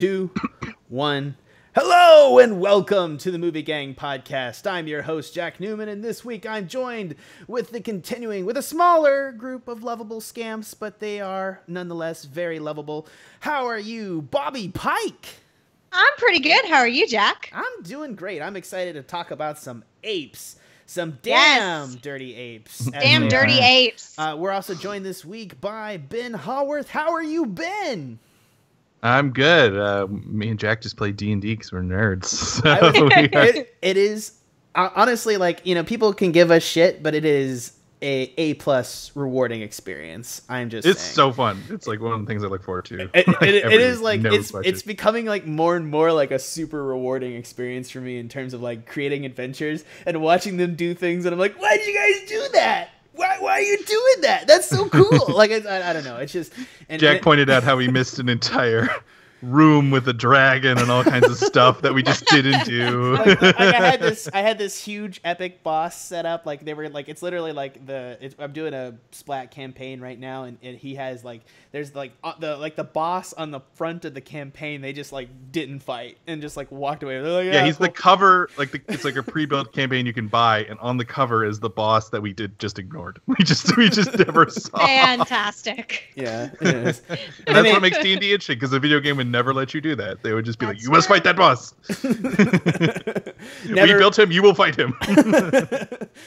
Two, one. Hello and welcome to the Movie Gang podcast. I'm your host, Jack Newman, and this week I'm joined with a smaller group of lovable scamps, but they are nonetheless very lovable. How are you, Bobby Pike? I'm pretty good. How are you, Jack? I'm doing great. I'm excited to talk about some apes. Some damn dirty apes. Damn dirty apes. We're also joined this week by Ben Haworth. How are you, Ben? I'm good. Me and Jack just play D&D because we're nerds. So it is honestly, like, people can give us shit, but it is a plus rewarding experience. It's saying. So fun. It's like one of the things I look forward to. It is like it's becoming like more and more like a super rewarding experience for me in terms of like creating adventures and watching them do things, and I'm like, why did you guys do that? Why are you doing that? That's so cool. Like, I don't know. It's just... Jack pointed out how we missed an entire room with a dragon and all kinds of stuff that we just didn't do. I had this huge epic boss set up. Like, they were like, it's literally like I'm doing a Splat campaign right now, and he has like, there's like the boss on the front of the campaign. They just like didn't fight and just like walked away. They're like, yeah, he's cool. The cover, like it's like a pre-built campaign you can buy, and on the cover is the boss that we just ignored. We just never saw. Fantastic. Yeah, it is. And that's what makes D&D interesting, because the video game would never let you do that. They would just be like, you must fight that boss. We built him, you will fight him.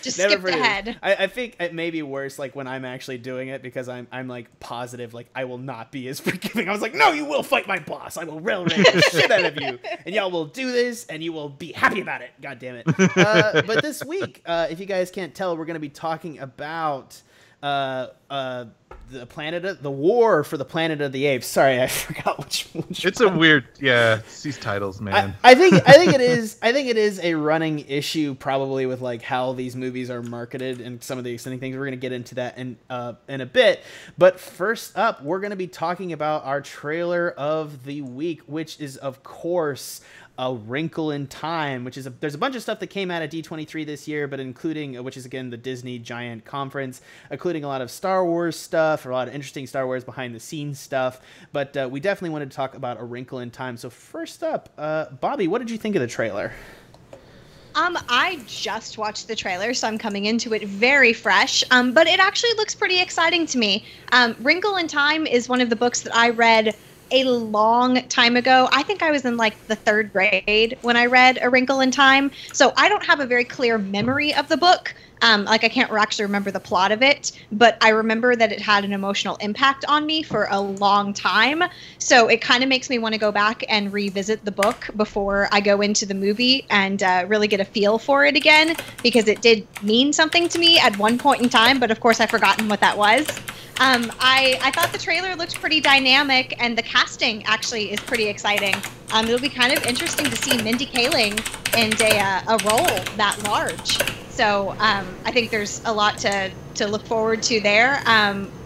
Just skip ahead. I think it may be worse like when I'm actually doing it, because I'm like positive like I will not be as forgiving. I was like, no, you will fight my boss. I will railroad the shit out of you, and y'all will do this, and you will be happy about it. God damn it. But this week, if you guys can't tell, we're going to be talking about the war for the Planet of the Apes. Sorry, I forgot which it's a weird, it's these titles, man. I think it is a running issue probably with like how these movies are marketed and some of the exciting things. We're going to get into that in a bit. But first up, we're going to be talking about our trailer of the week, which is of course A Wrinkle in Time, which is there's a bunch of stuff that came out at D23 this year, but including, which is again the Disney Giant Conference, including a lot of Star Wars stuff, or a lot of interesting Star Wars behind the scenes stuff. But we definitely wanted to talk about A Wrinkle in Time. So first up, Bobby, what did you think of the trailer? I just watched the trailer, so I'm coming into it very fresh. But it actually looks pretty exciting to me. Wrinkle in Time is one of the books that I read a long time ago. I think I was in like the 3rd grade when I read A Wrinkle in Time. So I don't have a very clear memory of the book. Like I can't actually remember the plot of it, but I remember that it had an emotional impact on me for a long time. So it kind of makes me want to go back and revisit the book before I go into the movie and really get a feel for it again, because it did mean something to me at one point in time, but of course I've forgotten what that was. I thought the trailer looked pretty dynamic, and the casting actually is pretty exciting. It'll be kind of interesting to see Mindy Kaling in a role that large. So I think there's a lot to look forward to there.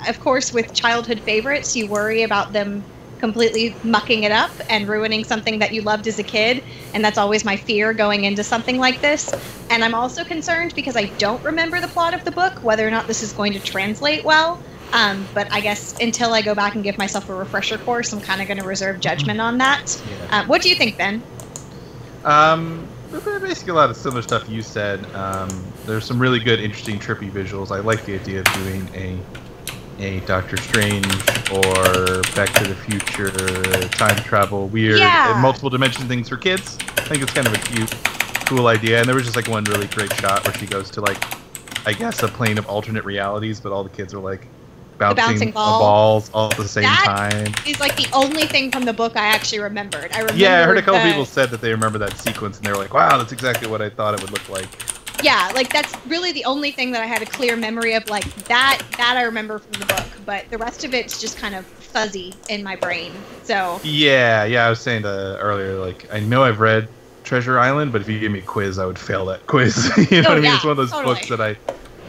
Of course, with childhood favorites, you worry about them completely mucking it up and ruining something that you loved as a kid, and that's always my fear going into something like this. And I'm also concerned because I don't remember the plot of the book, whether or not this is going to translate well. But I guess until I go back and give myself a refresher course, I'm kind of going to reserve judgment on that. Yeah. What do you think, Ben? Basically a lot of similar stuff you said. There's some really good, interesting, trippy visuals. I like the idea of doing a Doctor Strange or Back to the Future time travel, weird, and multiple dimension things for kids. I think it's kind of a cute, cool idea. And there was just like one really great shot where she goes to like, I guess, a plane of alternate realities, but all the kids are like bouncing balls all at the same time. That is like the only thing from the book I actually remembered. I heard a couple people said that they remember that sequence, and they were like, wow, that's exactly what I thought it would look like. Yeah, like that's really the only thing that I had a clear memory of, like that I remember from the book, but the rest of it's just kind of fuzzy in my brain. So yeah, I was saying earlier, like I know I've read Treasure Island, but if you give me a quiz, I would fail that quiz. You know what I mean? It's one of those books that I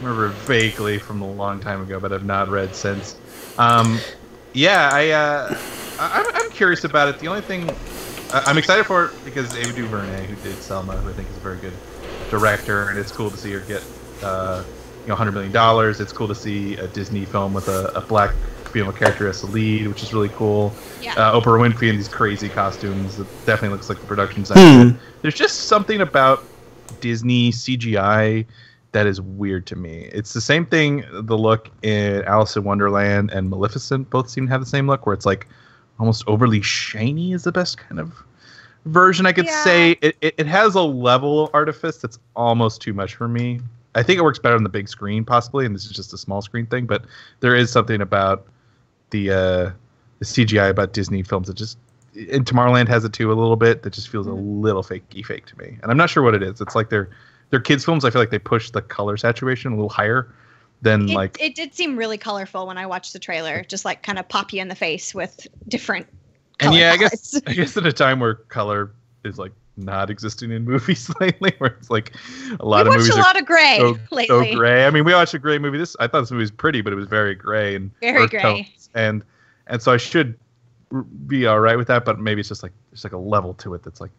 remember vaguely from a long time ago, but I've not read since. I'm curious about it. The only thing I'm excited for it because Ava DuVernay, who did Selma, who I think is a very good director, and it's cool to see her get $100 million. It's cool to see a Disney film with a black female character as the lead, which is really cool. Yeah. Oprah Winfrey in these crazy costumes. It definitely looks like the production design. There's just something about Disney CGI that is weird to me. It's the same thing, the look in Alice in Wonderland and Maleficent both seem to have the same look, where it's like almost overly shiny is the best kind of version I could say. It has a level of artifice that's almost too much for me. I think it works better on the big screen, possibly, and this is just a small screen thing. But there is something about the CGI about Disney films that just, and Tomorrowland has it too a little bit, that just feels a little fake to me. And I'm not sure what it is. It's like they're kids films. I feel like they push the color saturation a little higher than It did seem really colorful when I watched the trailer, just like kind of pop you in the face with different color palettes. I guess at a time where color is like not existing in movies lately, where it's like a lot of movies a lot of gray lately. So gray. I mean, we watched a gray movie. I thought this movie was pretty, but it was very gray and very gray. Tones. And so I should be all right with that, but maybe it's just like there's like a level to it that's like,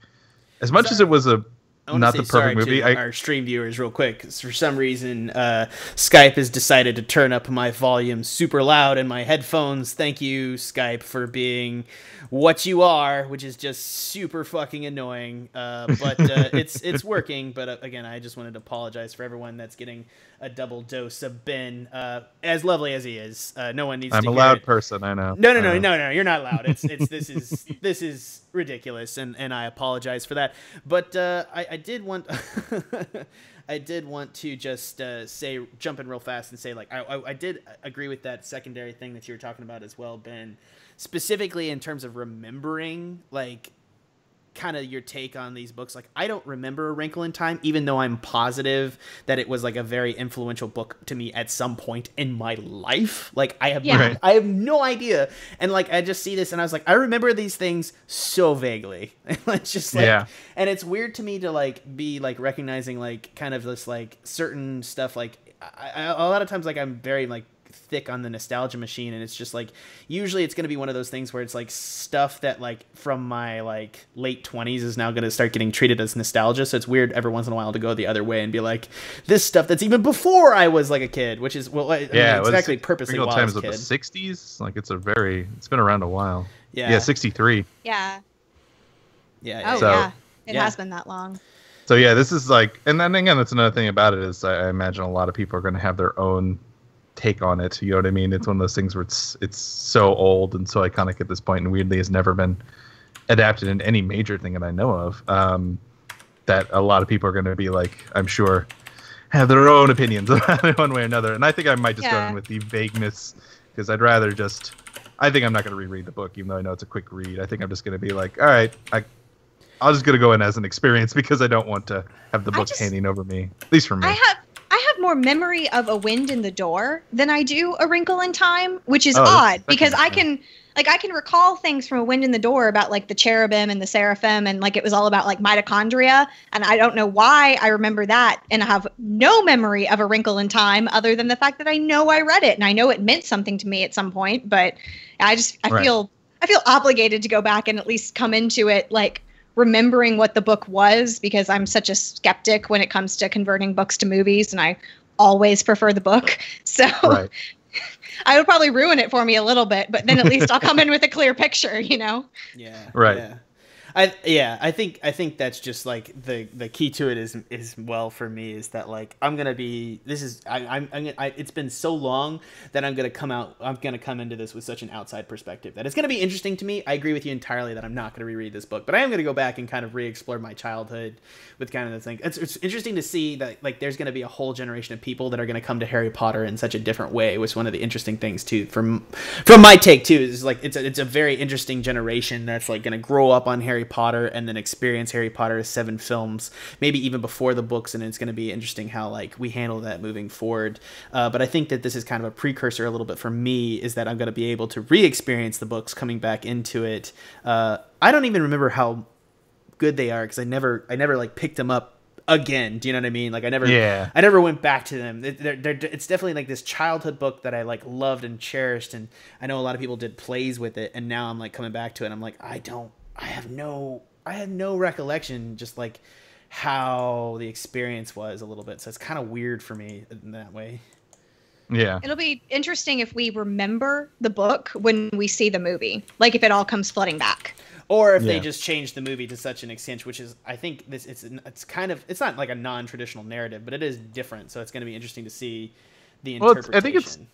as much as it was not the perfect movie. Our stream viewers, real quick, 'cause for some reason, Skype has decided to turn up my volume super loud in my headphones. Thank you, Skype, for being what you are, which is just super fucking annoying. But it's working. But again, I just wanted to apologize for everyone that's getting a double dose of Ben. As lovely as he is, no one needs to hear it. I'm a loud person, I know. No, you're not loud. This is ridiculous, and I apologize for that. But I did want I did want to just jump in real fast and say, like, I did agree with that secondary thing that you were talking about as well, Ben, specifically in terms of remembering, like, kind of your take on these books. Like, I don't remember A Wrinkle in Time, even though I'm positive that it was like a very influential book to me at some point in my life. Like, I have no idea. And like, I just see this and I was like, I remember these things so vaguely. It's just like, and it's weird to me to like be like recognizing like kind of this like certain stuff. Like a lot of times, like, I'm very like thick on the nostalgia machine, and it's just like usually it's going to be one of those things where it's like stuff that like from my like late 20s is now going to start getting treated as nostalgia. So it's weird every once in a while to go the other way and be like, this stuff that's even before I was like a kid, which is it's actually purposely while I was a kid. The 60s, like it's been around a while. 63. It has been that long. So yeah, this is like, and then again, that's another thing about it is I imagine a lot of people are going to have their own take on it. You know what I mean? It's one of those things where it's so old and so iconic at this point, and weirdly has never been adapted in any major thing that I know of. That a lot of people are going to be like, I'm sure, have their own opinions about it one way or another. And I think I might just go in with the vagueness, because I'd rather just. I think I'm not going to reread the book, even though I know it's a quick read. I think I'm just going to be like, all right, I'll just going to go in as an experience, because I don't want to have the book hanging over me, at least for me. I have more memory of A Wind in the Door than I do A Wrinkle in Time, which is odd, because I can recall things from A Wind in the Door about like the cherubim and the seraphim, and like it was all about like mitochondria, and I don't know why I remember that, and I have no memory of A Wrinkle in Time other than the fact that I know I read it and I know it meant something to me at some point, but I feel obligated to go back and at least come into it like remembering what the book was, because I'm such a skeptic when it comes to converting books to movies, and I always prefer the book. So I would probably ruin it for me a little bit, but then at least I'll come in with a clear picture, you know? Yeah. Right. Yeah. I think that's just like the key to it is well for me is that like I'm gonna be it's been so long that I'm gonna come into this with such an outside perspective that it's gonna be interesting to me. I agree with you entirely that I'm not gonna reread this book, but I am gonna go back and kind of re-explore my childhood with kind of the thing. It's interesting to see that like there's gonna be a whole generation of people that are gonna come to Harry Potter in such a different way, which is one of the interesting things too from my take too is like it's a very interesting generation that's like gonna grow up on Harry Potter and then experience Harry Potter's 7 films, maybe even before the books, and it's going to be interesting how like we handle that moving forward. But I think that this is kind of a precursor a little bit for me, is that I'm going to be able to re-experience the books coming back into it. I don't even remember how good they are because I never like picked them up again. Do you know what I mean? Like I never went back to them. It's definitely like this childhood book that I like loved and cherished, and I know a lot of people did plays with it, and now I'm like coming back to it and I'm like I have no recollection, just like how the experience was a little bit. So it's kind of weird for me in that way. Yeah. It'll be interesting if we remember the book when we see the movie, like if it all comes flooding back. Or if they just change the movie to such an extent, which is, I think it's kind of, it's not like a non-traditional narrative, but it is different. So it's going to be interesting to see the interpretation.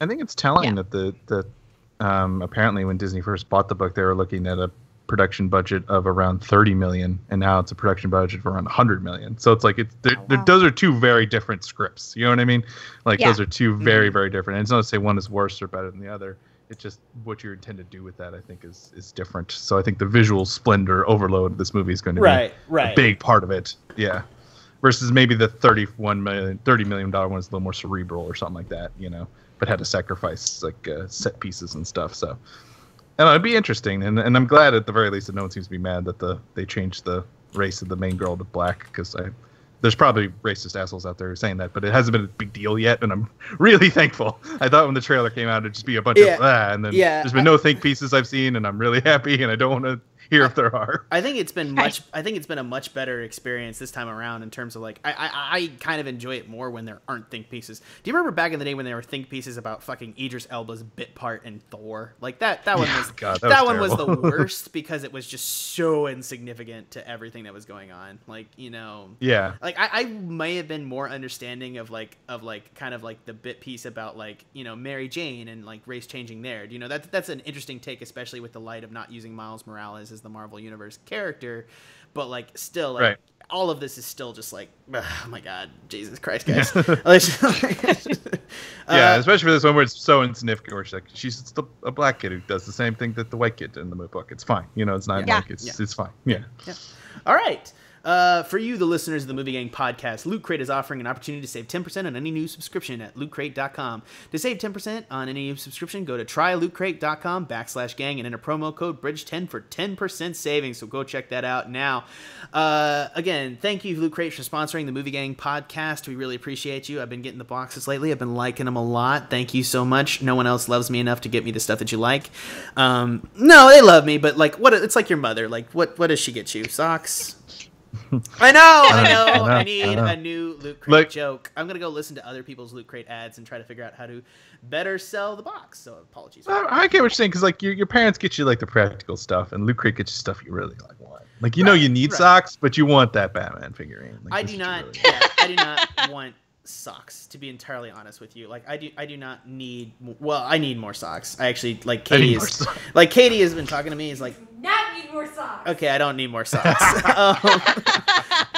I think it's telling that apparently when Disney first bought the book, they were looking at a production budget of around 30 million, and now it's a production budget of around 100 million. So it's like those are two very different scripts. You know what I mean? Like those are two very, very different. And it's not to say one is worse or better than the other. It's just what you're intended to do with that, I think, is different. So I think the visual splendor overload of this movie is going to be a big part of it. Yeah. Versus maybe the $30 million one is a little more cerebral or something like that, you know, but had to sacrifice like set pieces and stuff. So I don't know, it'd be interesting. And I'm glad at the very least that no one seems to be mad that they changed the race of the main girl to black, because there's probably racist assholes out there saying that, but it hasn't been a big deal yet, and I'm really thankful. I thought when the trailer came out, it'd just be a bunch of and then there's been no think pieces I've seen, and I'm really happy, and I don't want to hear if there are. I think it's been a much better experience this time around in terms of like I kind of enjoy it more when there aren't think pieces. Do you remember back in the day when there were think pieces about fucking Idris Elba's bit part in Thor? Like that one was that one was the worst because it was just so insignificant to everything that was going on. Like, you know, like I may have been more understanding of kind of like the bit piece about like, you know, Mary Jane and like race changing there. You know, that's an interesting take, especially with the light of not using Miles Morales as the Marvel Universe character, but like still like all of this is still just like, oh my god, Jesus Christ, guys. Especially for this one where it's so insignificant, where she's a black kid who does the same thing that the white kid did in the book. It's fine, you know, it's not like it's fine. All right. For you, the listeners of the Movie Gang podcast, Loot Crate is offering an opportunity to save 10% on any new subscription at lootcrate.com. To save 10% on any new subscription, go to trylootcrate.com/gang and enter promo code BRIDGE10 for 10% savings. So go check that out now. Again, thank you, Loot Crate, for sponsoring the Movie Gang podcast. We really appreciate you. I've been getting the boxes lately. I've been liking them a lot. Thank you so much. No one else loves me enough to get me the stuff that you like. No, they love me, but like, it's like your mother. Like, what does she get you? Socks? I know. I need a new Loot Crate joke. I'm going to go listen to other people's Loot Crate ads and try to figure out how to better sell the box. So apologies. I get what you're saying, because like your parents get you like the practical stuff, and Loot Crate gets you stuff you really like want. Like, you know, you need socks, but you want that Batman figurine. Like, I do not want socks, to be entirely honest with you. Like, I do not need. Well, I need more socks. I actually like Katie has been talking to me. Is like, not need more socks. Okay, I don't need more socks.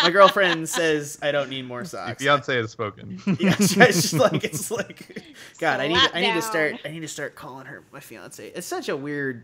My girlfriend says I don't need more socks. Your fiance has spoken. Yeah, it's like, God, I need to start calling her my fiance. It's such a weird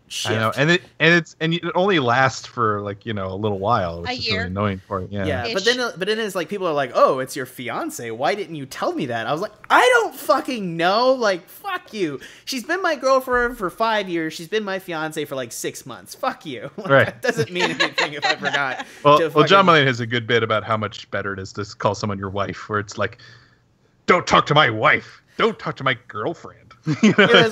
shift. I know, and it only lasts for like, you know, a little while, which is really annoying for it. Yeah, but then it's like people are like, oh, it's your fiance. Why didn't you tell me that? I was like, I don't fucking know. Like, fuck you. She's been my girlfriend for 5 years. She's been my fiance for like 6 months. Fuck you. Like, right. That doesn't mean anything if I forgot. Well, John Mulaney has a good bit about how much better it is to call someone your wife, where it's like, don't talk to my wife. Don't talk to my girlfriend. You know,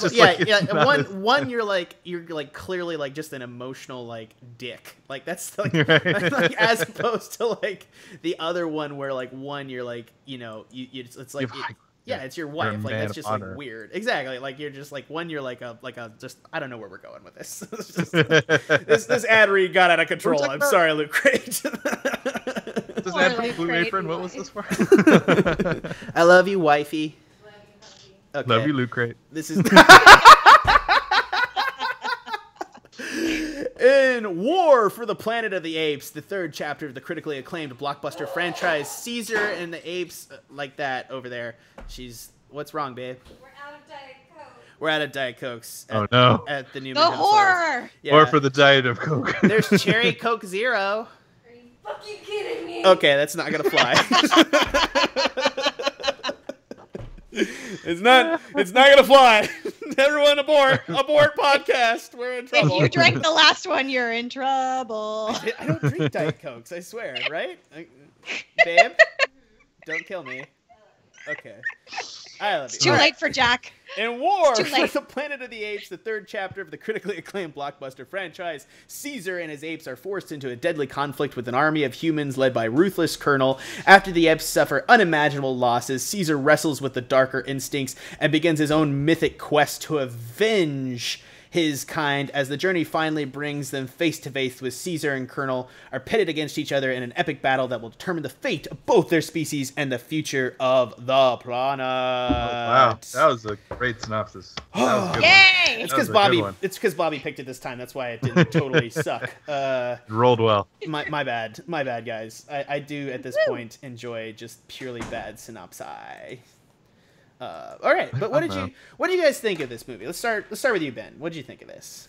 one you're like clearly like just an emotional like dick, like that's like, like as opposed to like the other one where like one you're like, you know, it's like it's your wife, like that's just honor. Like weird. Exactly, like you're just like one you're like a just, I don't know where we're going with this. This ad read got out of control. I'm sorry, Loot Crate. This ad for Blue Apron, what was this for? I love you, wifey. Okay. Love you, Loot Crate. This is in War for the Planet of the Apes, the third chapter of the critically acclaimed blockbuster franchise Caesar and the Apes, like that over there. What's wrong, babe? We're out of Diet Coke. We're out of Diet Cokes. At the Newman household. Horror. Yeah. Or for the Diet of Coke. There's Cherry Coke Zero. Are you fucking kidding me? Okay, that's not gonna fly. It's not gonna fly. Everyone abort podcast. We're in trouble. If you drank the last one, you're in trouble. I don't drink Diet Cokes, I swear, right? Babe, don't kill me. Okay. I love It's you. too late for Jack. In War It's too for late. the Planet of the Apes, the third chapter of the critically acclaimed blockbuster franchise, Caesar and his apes are forced into a deadly conflict with an army of humans led by ruthless Colonel. After the apes suffer unimaginable losses, Caesar wrestles with the darker instincts and begins his own mythic quest to avenge his kind. As the journey finally brings them face to face with Caesar and Colonel are pitted against each other in an epic battle that will determine the fate of both their species and the future of the planet. Wow, that was a great synopsis. That was a good one. Yay! It's That was because a good Bobby. one. It's because Bobby picked it this time. That's why it didn't totally suck. It rolled well. My bad. My bad, guys. I do at this point enjoy just purely bad synopsi. All right, but what did you guys think of this movie? Let's start with you, Ben. What did you think of this?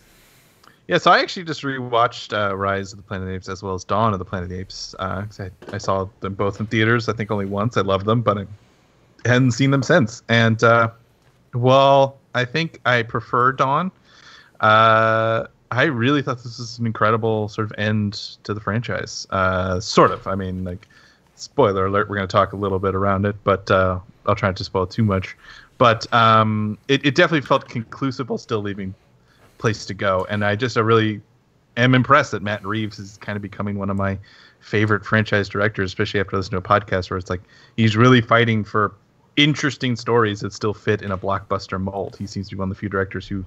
Yeah, so I actually just rewatched Rise of the Planet of the Apes as well as Dawn of the Planet of the Apes. 'Cause I saw them both in theaters. I think only once. I loved them, but I hadn't seen them since. And well, I think I prefer Dawn. I really thought this was an incredible sort of end to the franchise. Sort of. I mean, like, spoiler alert. We're going to talk a little bit around it, but I'll try not to spoil too much. But it definitely felt conclusive while still leaving place to go. And I really am impressed that Matt Reeves is kind of becoming one of my favorite franchise directors, especially after listening to a podcast where it's like he's really fighting for interesting stories that still fit in a blockbuster mold. He seems to be one of the few directors who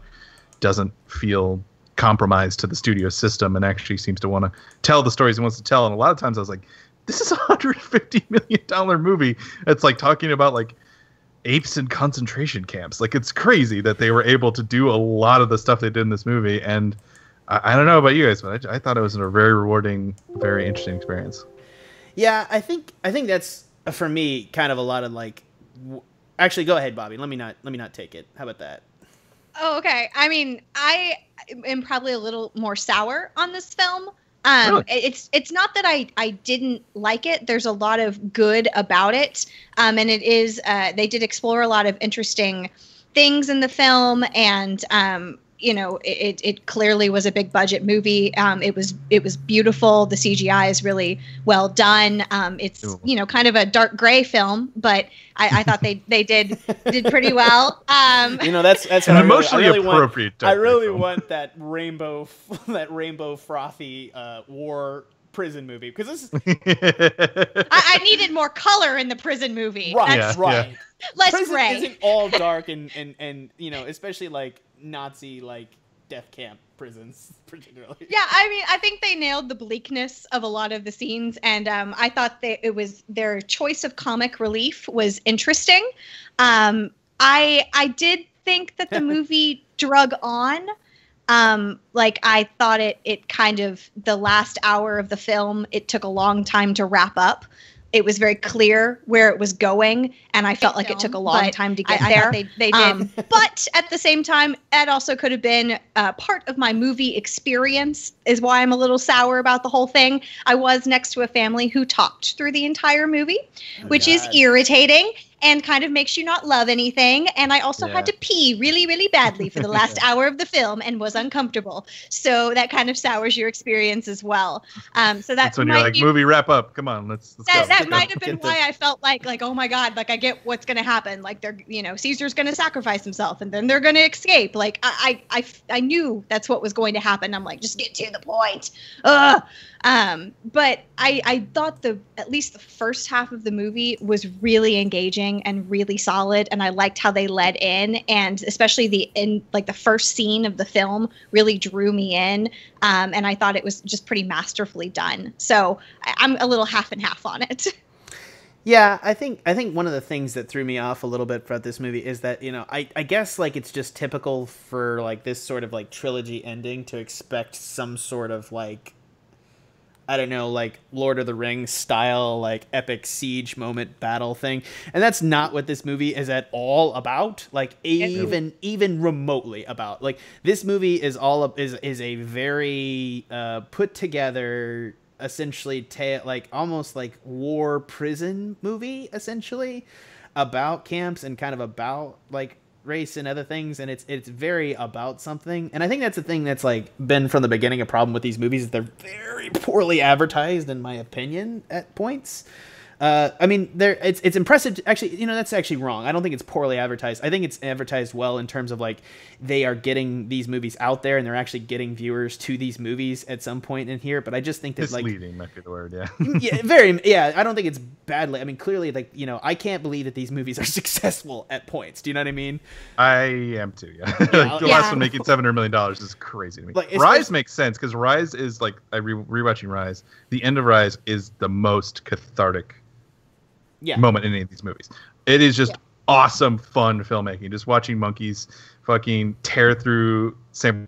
doesn't feel compromised to the studio system and actually seems to want to tell the stories he wants to tell. And a lot of times I was like, this is $150 million movie. It's like talking about like apes in concentration camps. Like, it's crazy that they were able to do a lot of the stuff they did in this movie. And I don't know about you guys, but I thought it was a very rewarding, very interesting experience. Yeah, I think that's for me kind of a lot of like. Actually, go ahead, Bobby. Let me not take it. How about that? Oh, okay. I mean, I am probably a little more sour on this film. Really? It's not that I didn't like it. There's a lot of good about it. And it is, they did explore a lot of interesting things in the film. And, it clearly was a big budget movie. It was beautiful. The CGI is really well done. It's, kind of a dark gray film, but I thought they did pretty well. That's an emotionally appropriate. I really want that rainbow frothy war prison movie, because this is I needed more color in the prison movie. Right, That's right. less Prison gray. isn't all dark and especially like Nazi like death camp prisons particularly. Yeah, I mean, I think they nailed the bleakness of a lot of the scenes, and I thought that it was their choice of comic relief was interesting. I did think that the movie drug on. I thought it kind of, the last hour of the film, it took a long time to wrap up. It was very clear where it was going, and I felt like it took a long time to get there. They did. But at the same time, it also could have been part of my movie experience, is why I'm a little sour about the whole thing. I was next to a family who talked through the entire movie, which is irritating and kind of makes you not love anything. And I also had to pee really, really badly for the last hour of the film and was uncomfortable. So that kind of sours your experience as well. So that's when you're like, movie wrap up. Come on, let's go. That might have been why I felt like, oh my God, like I get what's going to happen. Like Caesar's going to sacrifice himself and then they're going to escape. Like I knew that's what was going to happen. I'm like, just get to the point. But I thought at least the first half of the movie was really engaging and really solid, and I liked how they led in, and especially the first scene of the film really drew me in, and I thought it was just pretty masterfully done. So I'm a little half and half on it. Yeah, I think one of the things that threw me off a little bit about this movie is that, I guess like it's just typical for like this sort of like trilogy ending to expect some sort of like, I don't know, like Lord of the Rings style, like epic siege moment battle thing. And that's not what this movie is at all about. Like even remotely about. Like this movie is is a very put together, essentially almost like war prison movie, essentially, about camps and kind of about like race and other things, and it's very about something. And I think that's the thing that's like been from the beginning a problem with these movies, is they're very poorly advertised, in my opinion, at points. I mean, it's impressive. Actually, that's actually wrong. I don't think it's poorly advertised. I think it's advertised well in terms of like they are getting these movies out there and they're actually getting viewers to these movies at some point in here. But I just think that misleading might be the word. Yeah. yeah. I don't think it's badly. I mean, clearly, like I can't believe that these movies are successful at points. Do you know what I mean? I am too. Yeah. Like, the last one making $700 million is crazy to me. Like, Rise makes sense because Rise is like rewatching Rise. The end of Rise is the most cathartic moment in any of these movies. It is just awesome, fun filmmaking. Just watching monkeys fucking tear through San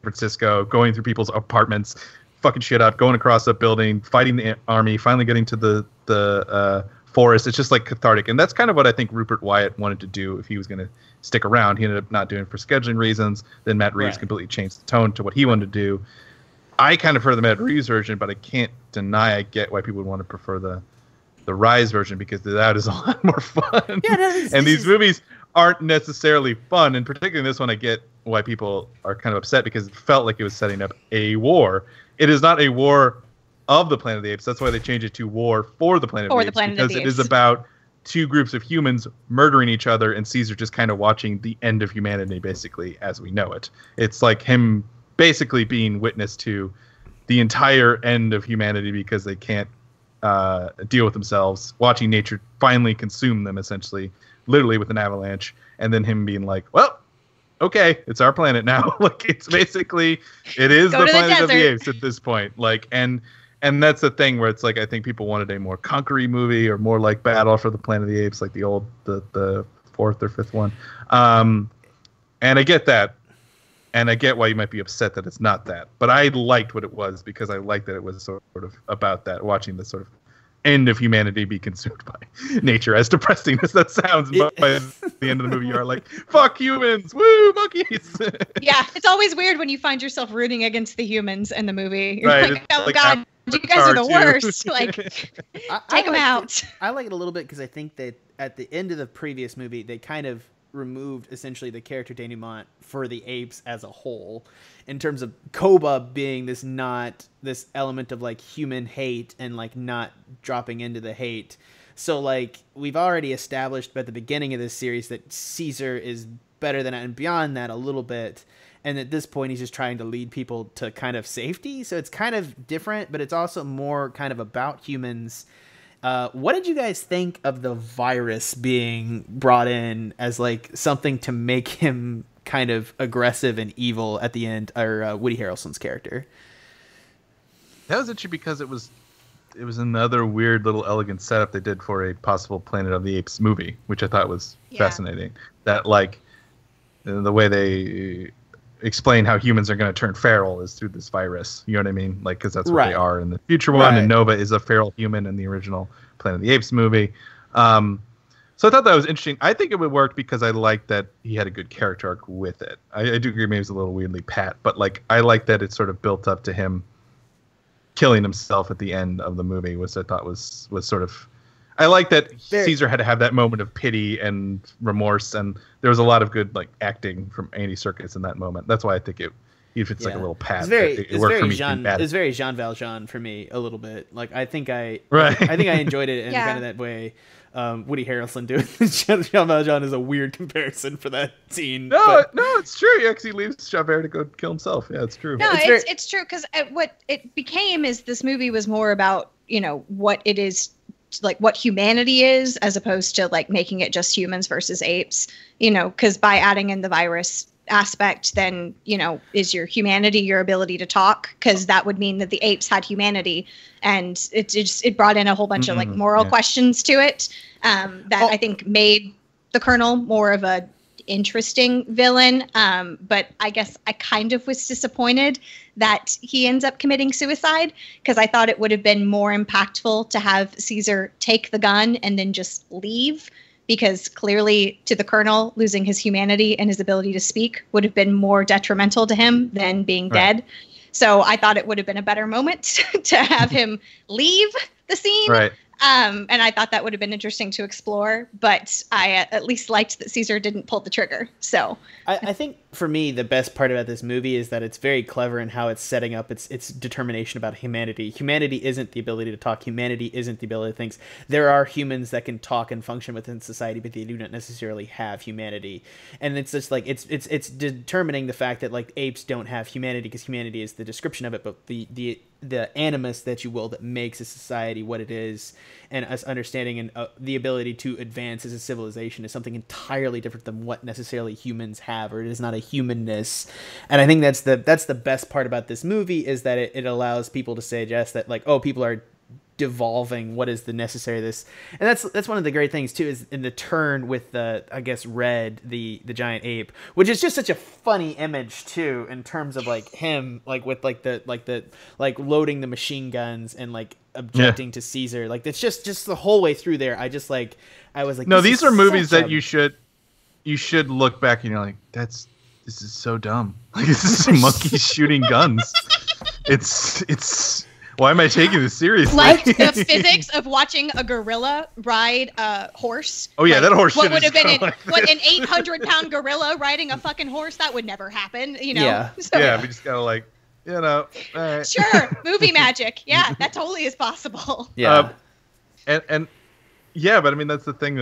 Francisco, going through people's apartments, fucking shit up, going across a building, fighting the army, finally getting to the forest. It's just like cathartic, and that's kind of what I think Rupert Wyatt wanted to do if he was going to stick around. He ended up not doing it for scheduling reasons. Then Matt Reeves completely changed the tone to what he wanted to do. I kind of prefer the Matt Reeves version, but I can't deny I get why people would want to prefer the Rise version because that is a lot more fun. Yeah, and these movies aren't necessarily fun, and particularly this one, I get why people are kind of upset because it felt like it was setting up a war. It is not a war of the Planet of the Apes. That's why they changed it to War for the Planet of the Apes, because it is about two groups of humans murdering each other, and Caesar just kind of watching the end of humanity, basically, as we know it. It's like him basically being witness to the entire end of humanity because they can't deal with themselves, watching nature finally consume them, essentially, literally with an avalanche, and then him being like, well, okay, it's our planet now. Like, it's basically, it is the Planet of the Apes at this point. Like, and that's the thing where it's like, I think people wanted a more conquering movie or more like Battle for the Planet of the Apes, like the fourth or fifth one. And I get that. And I get why you might be upset that it's not that. But I liked what it was because I liked that it was sort of about that, watching the sort of end of humanity be consumed by nature. As depressing as that sounds, but by the end of the movie, you are like, fuck humans, woo, monkeys. Yeah, it's always weird when you find yourself rooting against the humans in the movie. You're right, like, oh, God, you guys are the worst. Like, take them out. I like it a little bit because I think that at the end of the previous movie, they kind of removed essentially the character denouement for the apes as a whole, in terms of Koba being this element of like human hate and like not dropping into the hate. So like we've already established at the beginning of this series that Caesar is better than that and beyond that a little bit, and at this point he's just trying to lead people to kind of safety. So it's kind of different, but it's also more kind of about humans. What did you guys think of the virus being brought in as like something to make him kind of aggressive and evil at the end, or Woody Harrelson's character? That was actually because it was another weird little elegant setup they did for a possible Planet of the Apes movie, which I thought was fascinating. That like the way they explain how humans are going to turn feral is through this virus. You know what I mean? Like, because that's what they are in the future one. And Nova is a feral human in the original Planet of the Apes movie. So I thought that was interesting. I think it would work because I liked that he had a good character arc with it. I do agree maybe it was a little weirdly pat, but like I like that it sort of built up to him killing himself at the end of the movie, which I thought was sort of. I like that Caesar had to have that moment of pity and remorse, and there was a lot of good like acting from Andy Serkis in that moment. That's why I think it, if it's like a little pat, it worked for me. It's very Jean Valjean for me a little bit. Like I think I enjoyed it in kind of that way. Woody Harrelson doing Jean Valjean is a weird comparison for that scene. No, it's true. Yeah, because he leaves Javert to go kill himself. Yeah, it's true. No, it's true because what it became is this movie was more about what it is. Like what humanity is, as opposed to like making it just humans versus apes, because by adding in the virus aspect, then, is your humanity your ability to talk? Because that would mean that the apes had humanity, and it brought in a whole bunch of like moral questions to it that I think made the Colonel more of a interesting villain. But I guess I kind of was disappointed that he ends up committing suicide, because I thought it would have been more impactful to have Caesar take the gun and then just leave, because clearly to the Colonel, losing his humanity and his ability to speak would have been more detrimental to him than being dead. So I thought it would have been a better moment to have him leave the scene. Right. And I thought that would have been interesting to explore, but I at least liked that Caesar didn't pull the trigger. So I think for me, the best part about this movie is that it's very clever in how it's setting up its determination about humanity. Humanity isn't the ability to talk. Humanity isn't the ability to think. There are humans that can talk and function within society, but they do not necessarily have humanity. And it's just like it's determining the fact that like apes don't have humanity because humanity is the description of it, but the animus, that you will, that makes a society what it is, and us understanding and the ability to advance as a civilization is something entirely different than what necessarily humans have, or it is not a humanness. And I think that's the best part about this movie, is that it allows people to suggest that like, oh, people are devolving what is the necessary this. And that's one of the great things too, is in the turn with the, I guess, Red, the giant ape, which is just such a funny image too, in terms of like him like with like the loading the machine guns and like objecting to Caesar. Like it's just the whole way through there. I was like, no, these are movies that you should look back and you're like, this is so dumb. Like this is monkeys shooting guns. It's why am I taking this seriously? Like the physics of watching a gorilla ride a horse. Oh yeah, like, that horse. What shit would have been an 800-pound gorilla riding a fucking horse? That would never happen. You know. Yeah. So, yeah, we just gotta like, all right. Sure, movie magic. Yeah, that totally is possible. Yeah. And yeah, but I mean that's the thing.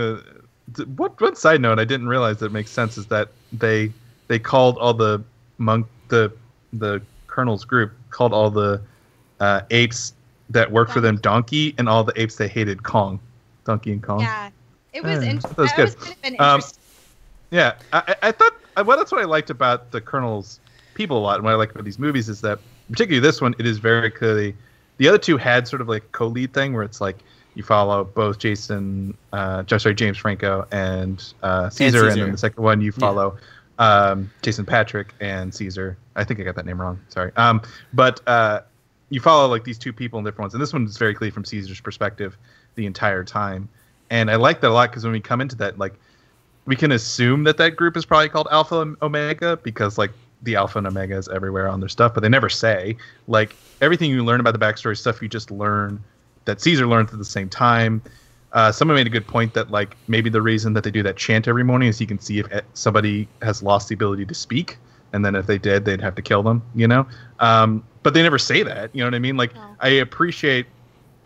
One side note I didn't realize that makes sense is that they called all the Colonel's group called all the apes that worked for them Donkey, and all the apes they hated Kong. Donkey and Kong. Yeah, it was interesting. That was That good. was kind of an interesting. Yeah, I thought that's what I liked about the Colonel's people a lot, and what I like about these movies is that, particularly this one, it is very clearly. The other two had sort of like a co-lead thing where it's like you follow both James Franco and Caesar, and then the second one you follow Jason Patrick and Caesar. I think I got that name wrong. Sorry. But you follow like these two people in different ones, and this one is very clear from Caesar's perspective the entire time. And I like that a lot because when we come into that, like, we can assume that group is probably called Alpha and Omega because like the Alpha and Omega is everywhere on their stuff, but they never say. Like everything you learn about the backstory stuff, you just learn that Caesar learns at the same time. Someone made a good point that like maybe the reason that they do that chant every morning is you can see if somebody has lost the ability to speak, and then if they did, they'd have to kill them, you know? But they never say that, you know what I mean? Like, no. I appreciate,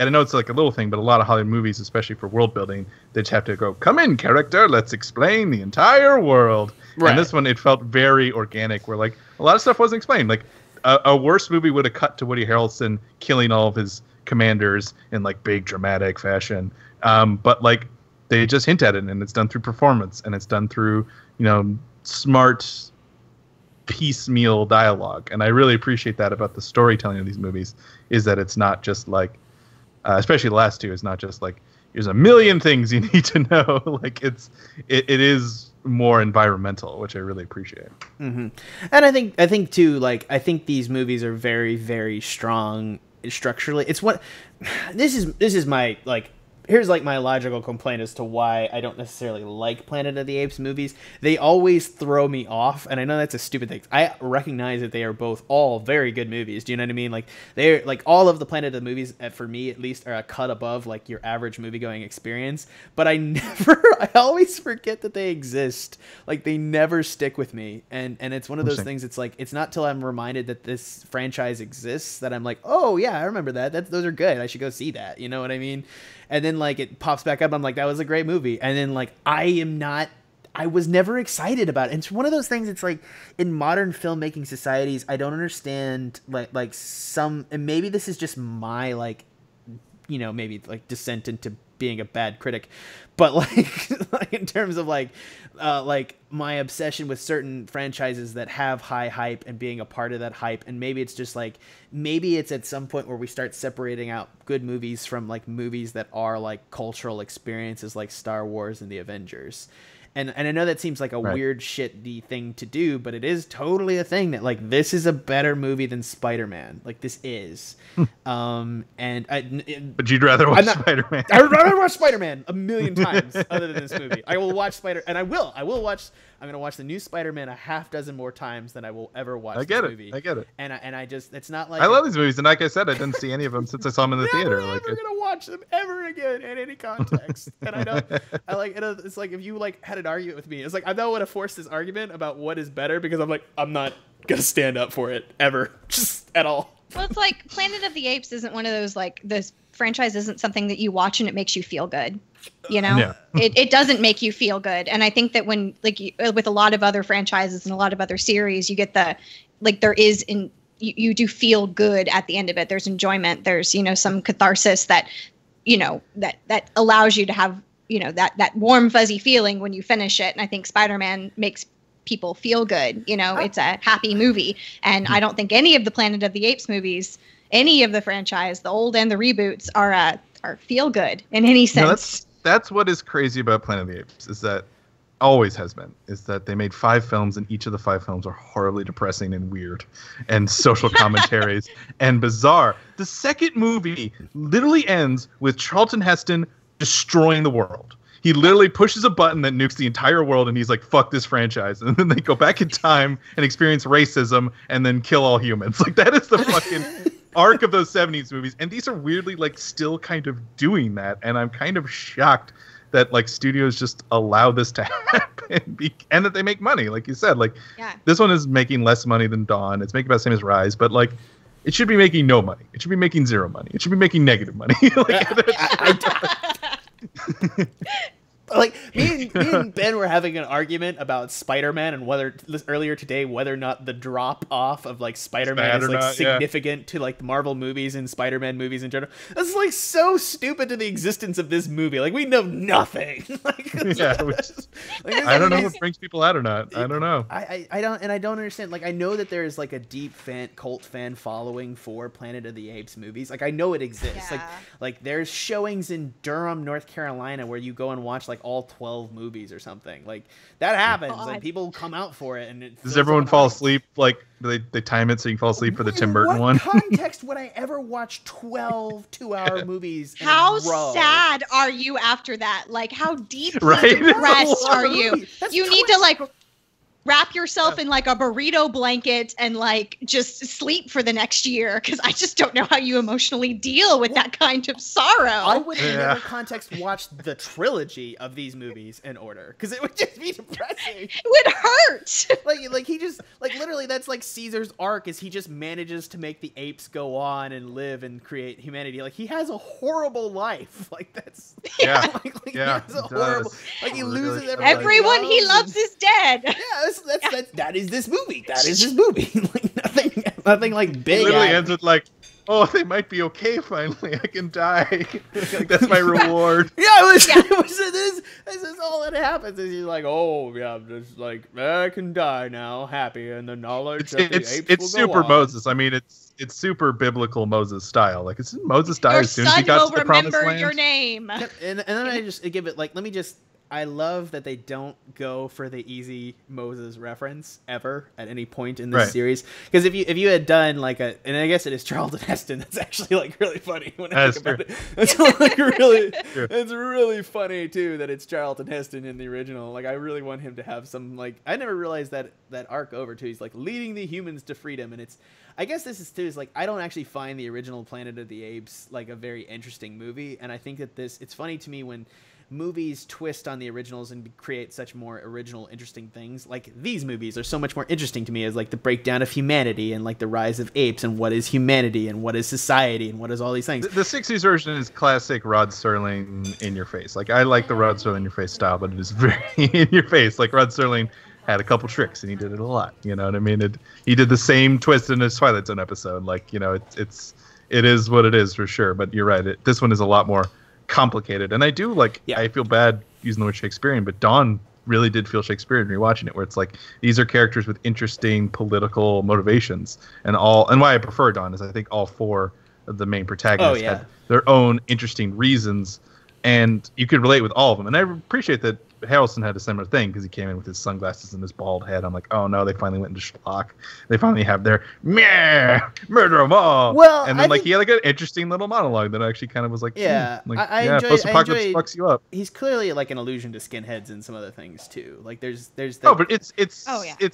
and I know it's like a little thing, but a lot of Hollywood movies, especially for world building, they just have to go, come in, character, let's explain the entire world. Right. And this one, it felt very organic, where like a lot of stuff wasn't explained. Like a worse movie would have cut to Woody Harrelson killing all of his commanders in like big dramatic fashion. But like they just hint at it, and it's done through performance, and it's done through, you know, smart piecemeal dialogue. And I really appreciate that about the storytelling of these movies, is that it's not just like, especially the last two, is not just like, here's a million things you need to know. Like it is more environmental, which I really appreciate. Mm-hmm. And I think too, like, I think these movies are very, very strong structurally. It's what, this is my, like, here's like my logical complaint as to why I don't necessarily like Planet of the Apes movies. They always throw me off, and I know that's a stupid thing. I recognize that they are both all very good movies. Do you know what I mean? Like they're like all of the Planet of the movies, for me at least, are a cut above like your average movie going experience. But I always forget that they exist. Like they never stick with me, and it's one of those things. It's like it's not till I'm reminded that this franchise exists that I'm like, oh yeah, I remember that. Those are good. I should go see that. You know what I mean? And then like it pops back up. I'm like, that was a great movie. And then like I was never excited about it. And it's one of those things. It's like in modern filmmaking societies, I don't understand like some, and maybe this is just my like, you know, maybe like descent into being a bad critic, but like in terms of like my obsession with certain franchises that have high hype and being a part of that hype. And maybe it's just like, maybe it's at some point where we start separating out good movies from like movies that are like cultural experiences like Star Wars and the Avengers. And I know that seems like a weird shitty thing to do, but it is totally a thing that like this is a better movie than Spider-Man. Like this is. But you'd rather watch Spider-Man. I would rather watch Spider-Man a million times other than this movie. I will watch I will watch. I'm gonna watch the new Spider-Man a half dozen more times than I will ever watch this movie. I get it. And I just, it's not like I love these movies, and like I said, I didn't see any of them since I saw them in the theater. I'm never gonna watch them ever again in any context. And I know, it's like if you like had a an argument with me. It's like I don't want to force this argument about what is better because I'm like I'm not gonna stand up for it ever, just at all. Well, it's like Planet of the Apes isn't one of those like this franchise isn't something that you watch and it makes you feel good. You know, Yeah. it doesn't make you feel good. And I think that when like with a lot of other franchises and a lot of other series, you get the like there is in you do feel good at the end of it. There's enjoyment. There's, you know, some catharsis that, you know, that allows you to have, you know, that warm, fuzzy feeling when you finish it. And I think Spider-Man makes people feel good. You know, it's a happy movie. And I don't think any of the Planet of the Apes movies, any of the franchise, the old and the reboots are feel good in any sense. That's what is crazy about Planet of the Apes, is that always has been, is that they made 5 films and each of the 5 films are horribly depressing and weird and social commentaries and bizarre. The second movie literally ends with Charlton Heston destroying the world. He literally pushes a button that nukes the entire world, and he's like, fuck this franchise. And then they go back in time and experience racism and then kill all humans. Like, that is the fucking arc of those 70s movies. And these are weirdly, like, still kind of doing that. And I'm kind of shocked that, like, studios just allow this to happen. And that they make money, like you said. Like, This one is making less money than Dawn. It's making about the same as Rise. But, like, it should be making no money. It should be making zero money. It should be making negative money. Like me and Ben were having an argument about Spider-Man and whether earlier today whether or not the drop off of like Spider-Man is like significant to like the Marvel movies and Spider-Man movies in general. That's like so stupid to the existence of this movie. Like we know nothing. Like, I don't know what brings people out or not. I don't know. I don't understand. Like I know that there is like a deep cult fan following for Planet of the Apes movies. Like I know it exists. Like there's showings in Durham, North Carolina where you go and watch like all 12 movies or something. Like that happens. Like people come out for it. And does everyone fall asleep? Like they time it so you can fall asleep for the Tim Burton one? What context would I ever watch 12 2-hour movies? How sad are you after that? Like how deeply depressed are you? You need to like wrap yourself in like a burrito blanket and like just sleep for the next year, because I just don't know how you emotionally deal with that kind of sorrow. I would in other context watch the trilogy of these movies in order, because it would just be depressing. It would hurt. Like he just like literally that's like Caesar's arc, is he just manages to make the apes go on and live and create humanity. Like he has a horrible life. Like that's he has a horrible, like he loses everyone he loves is dead. Yeah. That is this movie. That is this movie. Like nothing like big. It literally ends with like, oh, they might be okay finally. I can die. Like that's my reward. This is all that happens. Is he's like, oh yeah, I'm just like I can die now, happy in the knowledge that the apes will it's super go Moses. I mean, it's super biblical Moses style. Like it's Moses died as soon as he got to the promised land. Your name. And then I just give it like, let me just. I love that they don't go for the easy Moses reference ever at any point in this series. Because if you had done like and I guess it is Charlton Heston, that's actually like really funny when I think about it. That's like really, it's really funny too that it's Charlton Heston in the original. Like I really want him to have some like, I never realized that arc over too. He's like leading the humans to freedom, and it's, I guess this is too is like I don't actually find the original Planet of the Apes like a very interesting movie, and I think that it's funny to me when movies twist on the originals and create such more original, interesting things. Like these movies are so much more interesting to me as like the breakdown of humanity and like the rise of apes and what is humanity and what is society and what is all these things. The 60s version is classic Rod Serling in your face. Like I like the Rod Serling in your face style, but it is very in your face. Like Rod Serling had a couple tricks and he did it a lot. You know what I mean? He did the same twist in his Twilight Zone episode. Like, you know, it is what it is for sure. But you're right. This one is a lot more complicated, and I do like I feel bad using the word Shakespearean, but Dawn really did feel Shakespearean rewatching it, where it's like these are characters with interesting political motivations, and why I prefer Dawn is I think all 4 of the main protagonists had their own interesting reasons, and you could relate with all of them. And I appreciate that Harrelson had a similar thing because he came in with his sunglasses and his bald head. I'm like, oh no, they finally went into schlock. They finally have their murder them all. Well, and then he had like an interesting little monologue that actually kind of was like, I enjoy. Post-apocalypse fucks you up. He's clearly like an allusion to skinheads and some other things too. Like there's. But it's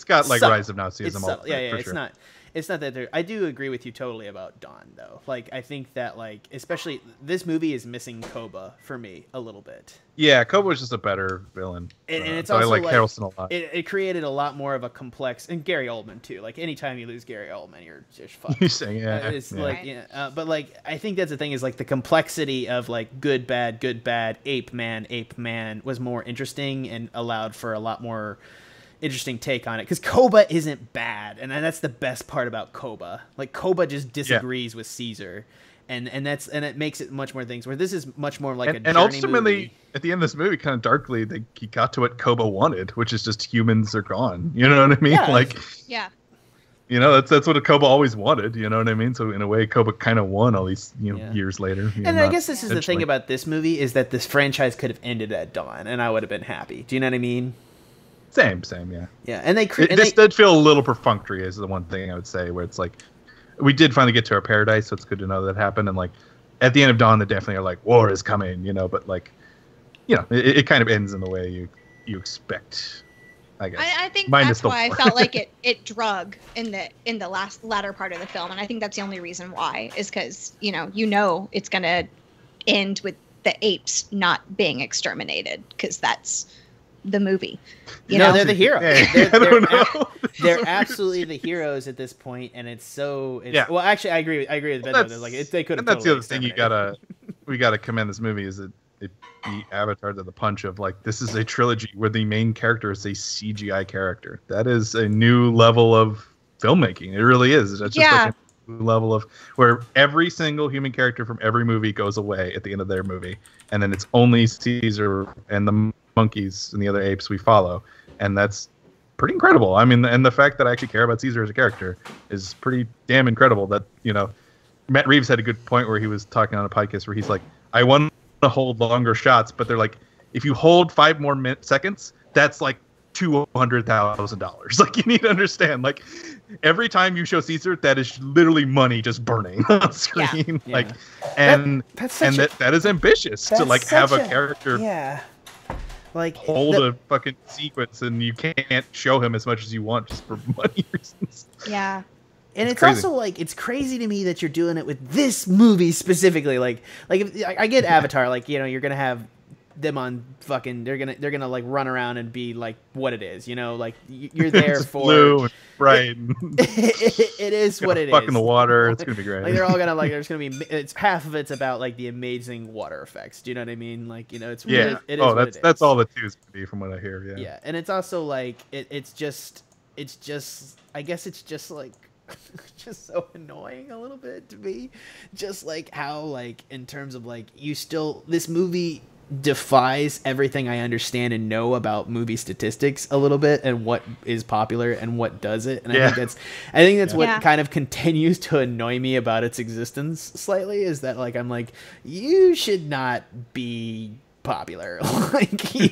got like subtle. Rise of Nazism. It's not. it's not that I do agree with you totally about Dawn though. Like I think that like especially this movie is missing Koba for me a little bit. Yeah, Koba was just a better villain. And it's so also I like like Harrelson a lot. it created a lot more of a complex, and Gary Oldman too. Like anytime you lose Gary Oldman, you're just fucked. You're saying, yeah, it's yeah. like but like I think that's the thing is like the complexity of like good bad ape man was more interesting and allowed for a lot more interesting take on it, because Koba isn't bad, and that's the best part about Koba. Like Koba just disagrees with Caesar, and it makes it much more things where this is much more like a journey and ultimately movie. At the end of this movie, kind of darkly, he got to what Koba wanted, which is just humans are gone. You know what I mean? Yeah. Like, Yeah. you know, that's what a Koba always wanted. You know what I mean? So in a way, Koba kind of won all these years later. And I guess this is the thing about this movie is that this franchise could have ended at Dawn, and I would have been happy. Do you know what I mean? Same, yeah. Yeah, and this did feel a little perfunctory, is the one thing I would say, where it's like, we did finally get to our paradise, so it's good to know that happened. And like, at the end of Dawn, they definitely are like, war is coming, you know. But like, you know, it kind of ends in the way you expect, I guess. I think Minus that's why I war. felt like it drug in the latter part of the film, and I think that's the only reason why is because you know it's gonna end with the apes not being exterminated, because that's the movie. They're the heroes. Yeah, They're absolutely the heroes at this point, and it's so. Well, actually, I agree with Ben. Like they could have. And that's totally the other thing we gotta commend this movie is that it beat Avatar to the punch of like, this is a trilogy where the main character is a CGI character. That is a new level of filmmaking. It really is. That's just like a new level of where every single human character from every movie goes away at the end of their movie, and then it's only Caesar and the monkeys and the other apes we follow, and that's pretty incredible. I mean, and the fact that I actually care about Caesar as a character is pretty damn incredible. That Matt Reeves had a good point where he was talking on a podcast where he's like, I want to hold longer shots, but they're like, if you hold 5 more seconds, that's like $200,000. Like, you need to understand, like, every time you show Caesar, that is literally money just burning on screen. Yeah. Like, and that is ambitious to like have a character like hold a fucking sequence, and you can't show him as much as you want just for money reasons. Yeah. And it's crazy. also like, it's crazy to me that you're doing it with this movie specifically. Like if, I get Avatar, like, you're gonna have them on fucking, they're gonna like run around and be like what it is, like you're there for blue and bright. It is what it is. Fuck in the water. It's gonna be great. Like they're all gonna like, there's gonna be, it's half of it's about like the amazing water effects. Do you know what I mean? Like, it's yeah. it is That's all the two's gonna be from what I hear. Yeah. Yeah, and it's also like it's just I guess it's just like just so annoying a little bit to me, just like how like in terms of like this movie defies everything I understand and know about movie statistics a little bit, and what is popular and what does it. And I think that's what kind of continues to annoy me about its existence slightly, is that like I'm like, you should not be popular. Like you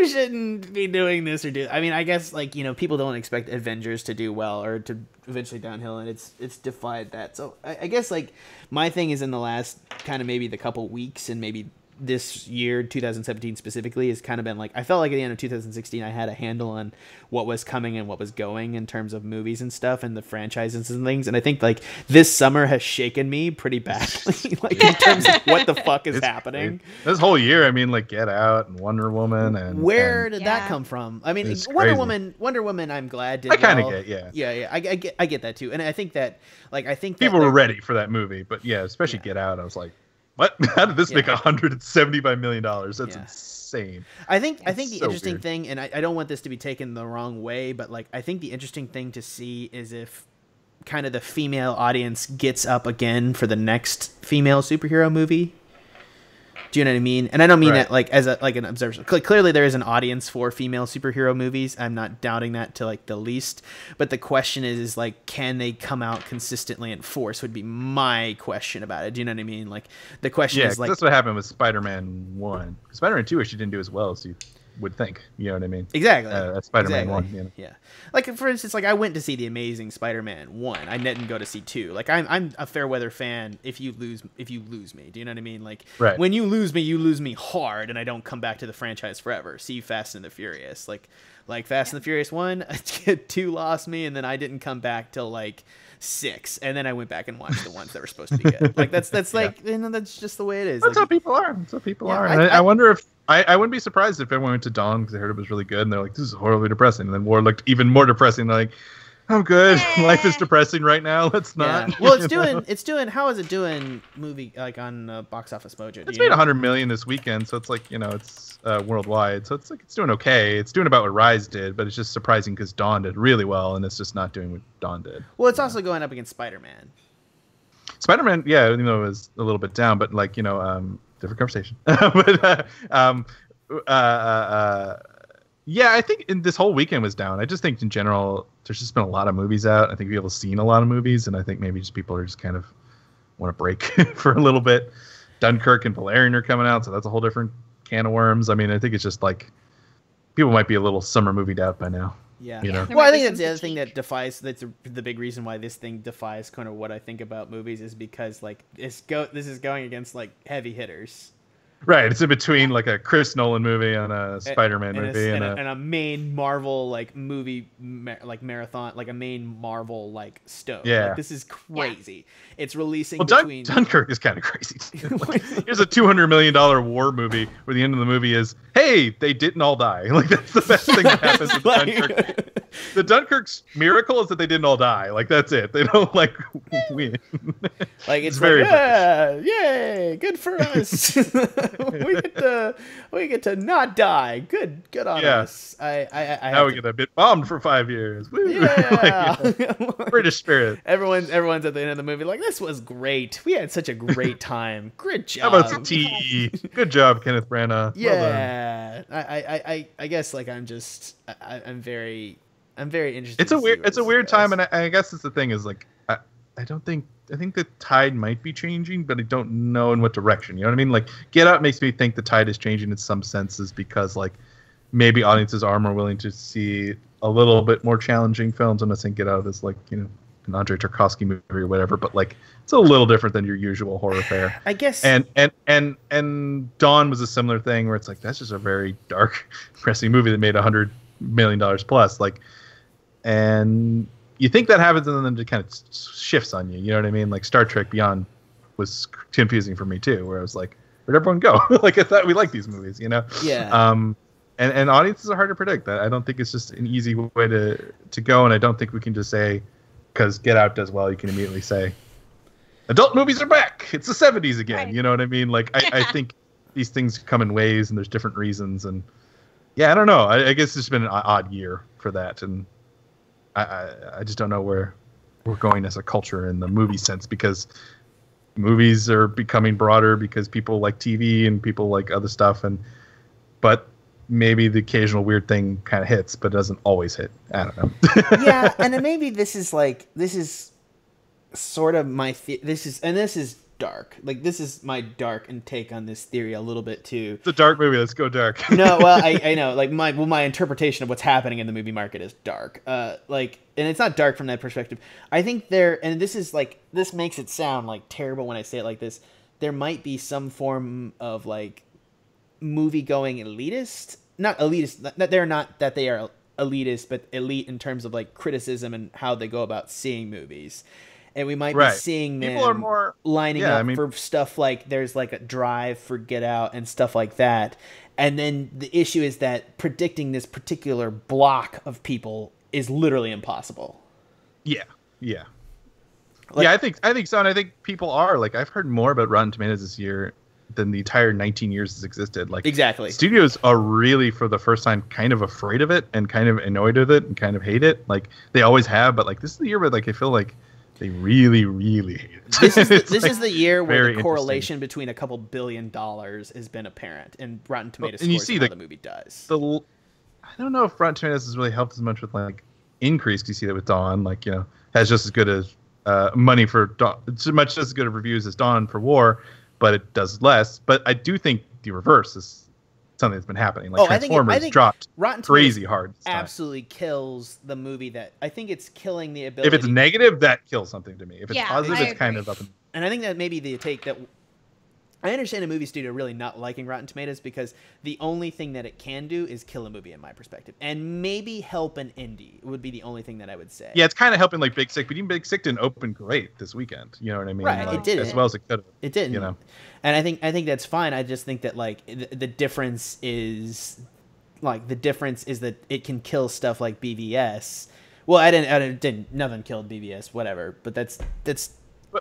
shouldn't be doing this or do. I mean, I guess like people don't expect Avengers to do well or to eventually downhill, and it's defied that. So I guess like my thing is in the last kind of maybe the couple weeks and maybe this year 2017 specifically has kind of been like, I felt like at the end of 2016 I had a handle on what was coming and what was going in terms of movies and stuff and the franchises and things, and I think like this summer has shaken me pretty badly like in terms of what the fuck is happening. Crazy. This whole year, I mean, like Get Out and Wonder Woman, and where did that come from? I mean, Wonder Woman I'm glad did. I kind of get I get that too, and I think that people were ready for that movie, but especially Get Out, I was like, what? How did this make $175 million? That's insane. I think the interesting thing, and I don't want this to be taken the wrong way, but like I think the interesting thing to see is if kind of the female audience gets up again for the next female superhero movie. Do you know what I mean? And I don't mean that like as an observer. Clearly there is an audience for female superhero movies. I'm not doubting that to like the least. But the question is like, can they come out consistently in force would be my question about it. Do you know what I mean? Like the question is like, that's what happened with Spider-Man 1. Spider-Man 2 actually didn't do as well as you would think. You know what I mean? Exactly. Spider-Man exactly. 1. You know? Yeah. Like, for instance, like I went to see The Amazing Spider-Man 1. I didn't go to see 2. Like, I'm a fair weather fan if you lose me. Do you know what I mean? Like, when you lose me hard, and I don't come back to the franchise forever. See Fast and the Furious. Like Fast and the Furious 1, 2 lost me, and then I didn't come back till like 6, and then I went back and watched the ones that were supposed to be good. Like that's like, you know, that's just the way it is. That's like, how people are. That's how people are. And I wonder if I wouldn't be surprised if everyone went to Dawn because they heard it was really good, and they're like, "This is horribly depressing." And then War looked even more depressing. They're like, "I'm good. Life is depressing right now. Let's not." Yeah. Well, it's doing. How is it doing? Movie like on Box Office Mojo. It's made $100 million this weekend, so it's like, you know, it's worldwide, so it's like it's doing okay. It's doing about what Rise did, but it's just surprising because Dawn did really well, and it's just not doing what Dawn did. Well, it's also going up against Spider-Man. Spider-Man, yeah, even though it was a little bit down, but like, you know, different conversation. But yeah, I think this whole weekend was down. I just think in general, there's just been a lot of movies out. I think people have seen a lot of movies, and I think maybe just people are just kind of want to break for a little bit. Dunkirk and Valerian are coming out, so that's a whole different can of worms. I mean, I think it's just like people might be a little summer movied out by now. Yeah. You know? Well, I think that's the other thing that defies. That's the big reason why this thing defies kind of what I think about movies is because like this is going against like heavy hitters. Right, it's in between like a Chris Nolan movie and a Spider-Man movie and a main Marvel like movie like marathon, like a main Marvel like stove. Yeah, like, this is crazy. Yeah. It's releasing between Dunkirk is kind of crazy. Like, here's a $200 million war movie where the end of the movie is, hey, they didn't all die. Like that's the best thing that happens in Dunkirk. The Dunkirk's miracle is that they didn't all die. Like that's it. They don't like win. Like it's very yay, good for us. we get to not die. Good on us. Now we get a bit bombed for 5 years. Woo. Yeah. Like, British spirit. Everyone's at the end of the movie like, this was great. We had such a great time. Good job. How about some tea? Good job, Kenneth Branagh. Yeah. Well, I guess like I'm very interested. It's a weird time, and I guess it's the thing is like I think the tide might be changing, but I don't know in what direction. You know what I mean? Like Get Out makes me think the tide is changing in some senses because like maybe audiences are more willing to see a little bit more challenging films. I'm not saying Get Out is like, you know, an Andrei Tarkovsky movie or whatever, but like it's a little different than your usual horror fare. I guess. And Dawn was a similar thing where it's like that's just a very dark, depressing movie that made $100 million plus. Like, and you think that happens, and then it kind of shifts on you. You know what I mean? Like Star Trek Beyond was confusing for me too, where I was like, "Where'd everyone go?" Like I thought we liked these movies, you know? Yeah. And audiences are hard to predict. I don't think it's just an easy way to go, and I don't think we can just say because Get Out does well, you can immediately say adult movies are back. It's the 70s again. Right. You know what I mean? Like I think these things come in waves, and there's different reasons, and yeah, I don't know. I guess it's been an odd year for that, and I just don't know where we're going as a culture in the movie sense because movies are becoming broader because people like TV and people like other stuff, but maybe the occasional weird thing kind of hits, but it doesn't always hit. I don't know. Yeah, and then maybe this is sort of my this is dark. Like this is my dark and take on this theory a little bit too. It's a dark movie. Let's go dark. No, well, I know. Like my interpretation of what's happening in the movie market is dark. Like, and it's not dark from that perspective. I think and this makes it sound like terrible when I say it like this. There might be some form of like movie going elitist, not elitist. They're not that they are elitist, but elite in terms of like criticism and how they go about seeing movies. And we might be seeing them are more lining up for stuff like there's like a Drive for Get Out and stuff like that. And then the issue is that predicting this particular block of people is literally impossible. Yeah. Yeah. Like, yeah, I think so. And I think people are like, I've heard more about Rotten Tomatoes this year than the entire 19 years it's existed. Like exactly. Studios are really for the first time kind of afraid of it and kind of annoyed with it and kind of hate it. Like they always have, but like this is the year where like I feel like they really, really hate it. This is the year where the correlation between a couple $1 billion has been apparent, and Rotten Tomatoes scores how the movie does. I don't know if Rotten Tomatoes has really helped as much with like increase. You see that with Dawn, like, you know, has just as good as money for Dawn, it's much as good of reviews as Dawn for War, but it does less. But I do think the reverse is something that's been happening. Like I Transformers think dropped Rotten crazy Tomatoes hard this time. absolutely kills the movie. That I think it's killing the ability. If it's negative, that kills something to me. If it's Yeah, positive, I it's kind agree. of up. And I think that maybe the take that I understand a movie studio really not liking Rotten Tomatoes because the only thing that it can do is kill a movie in my perspective, and maybe help an indie would be the only thing that I would say. Yeah, it's kind of helping like Big Sick, but even Big Sick didn't open great this weekend. You know what I mean? Right, like, it didn't. as well as it could have. It didn't. You know, and I think that's fine. I just think that like the difference is that it can kill stuff like BVS. Well, I didn't. Nothing killed BVS. Whatever. But that's.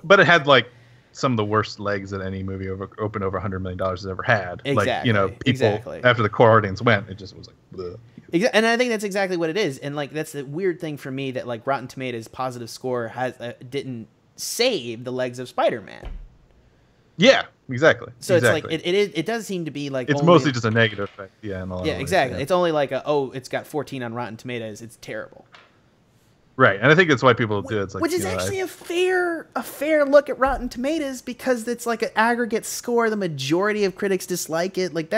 But it had like some of the worst legs that any movie opened over $100 million has ever had. Exactly. Like, you know, people after the core audience went, it just was like, bleh. And I think that's exactly what it is. And like that's the weird thing for me that like Rotten Tomatoes positive score has didn't save the legs of Spider-Man. Yeah, exactly. So exactly. it's like it does seem to be like it's mostly just a negative effect. Yeah, in a lot of ways, exactly. Yeah. It's only like it's got 14 on Rotten Tomatoes. It's terrible. Right, and I think that's why people do it. It's like, which is actually a fair look at Rotten Tomatoes because it's like an aggregate score. The majority of critics dislike it. Like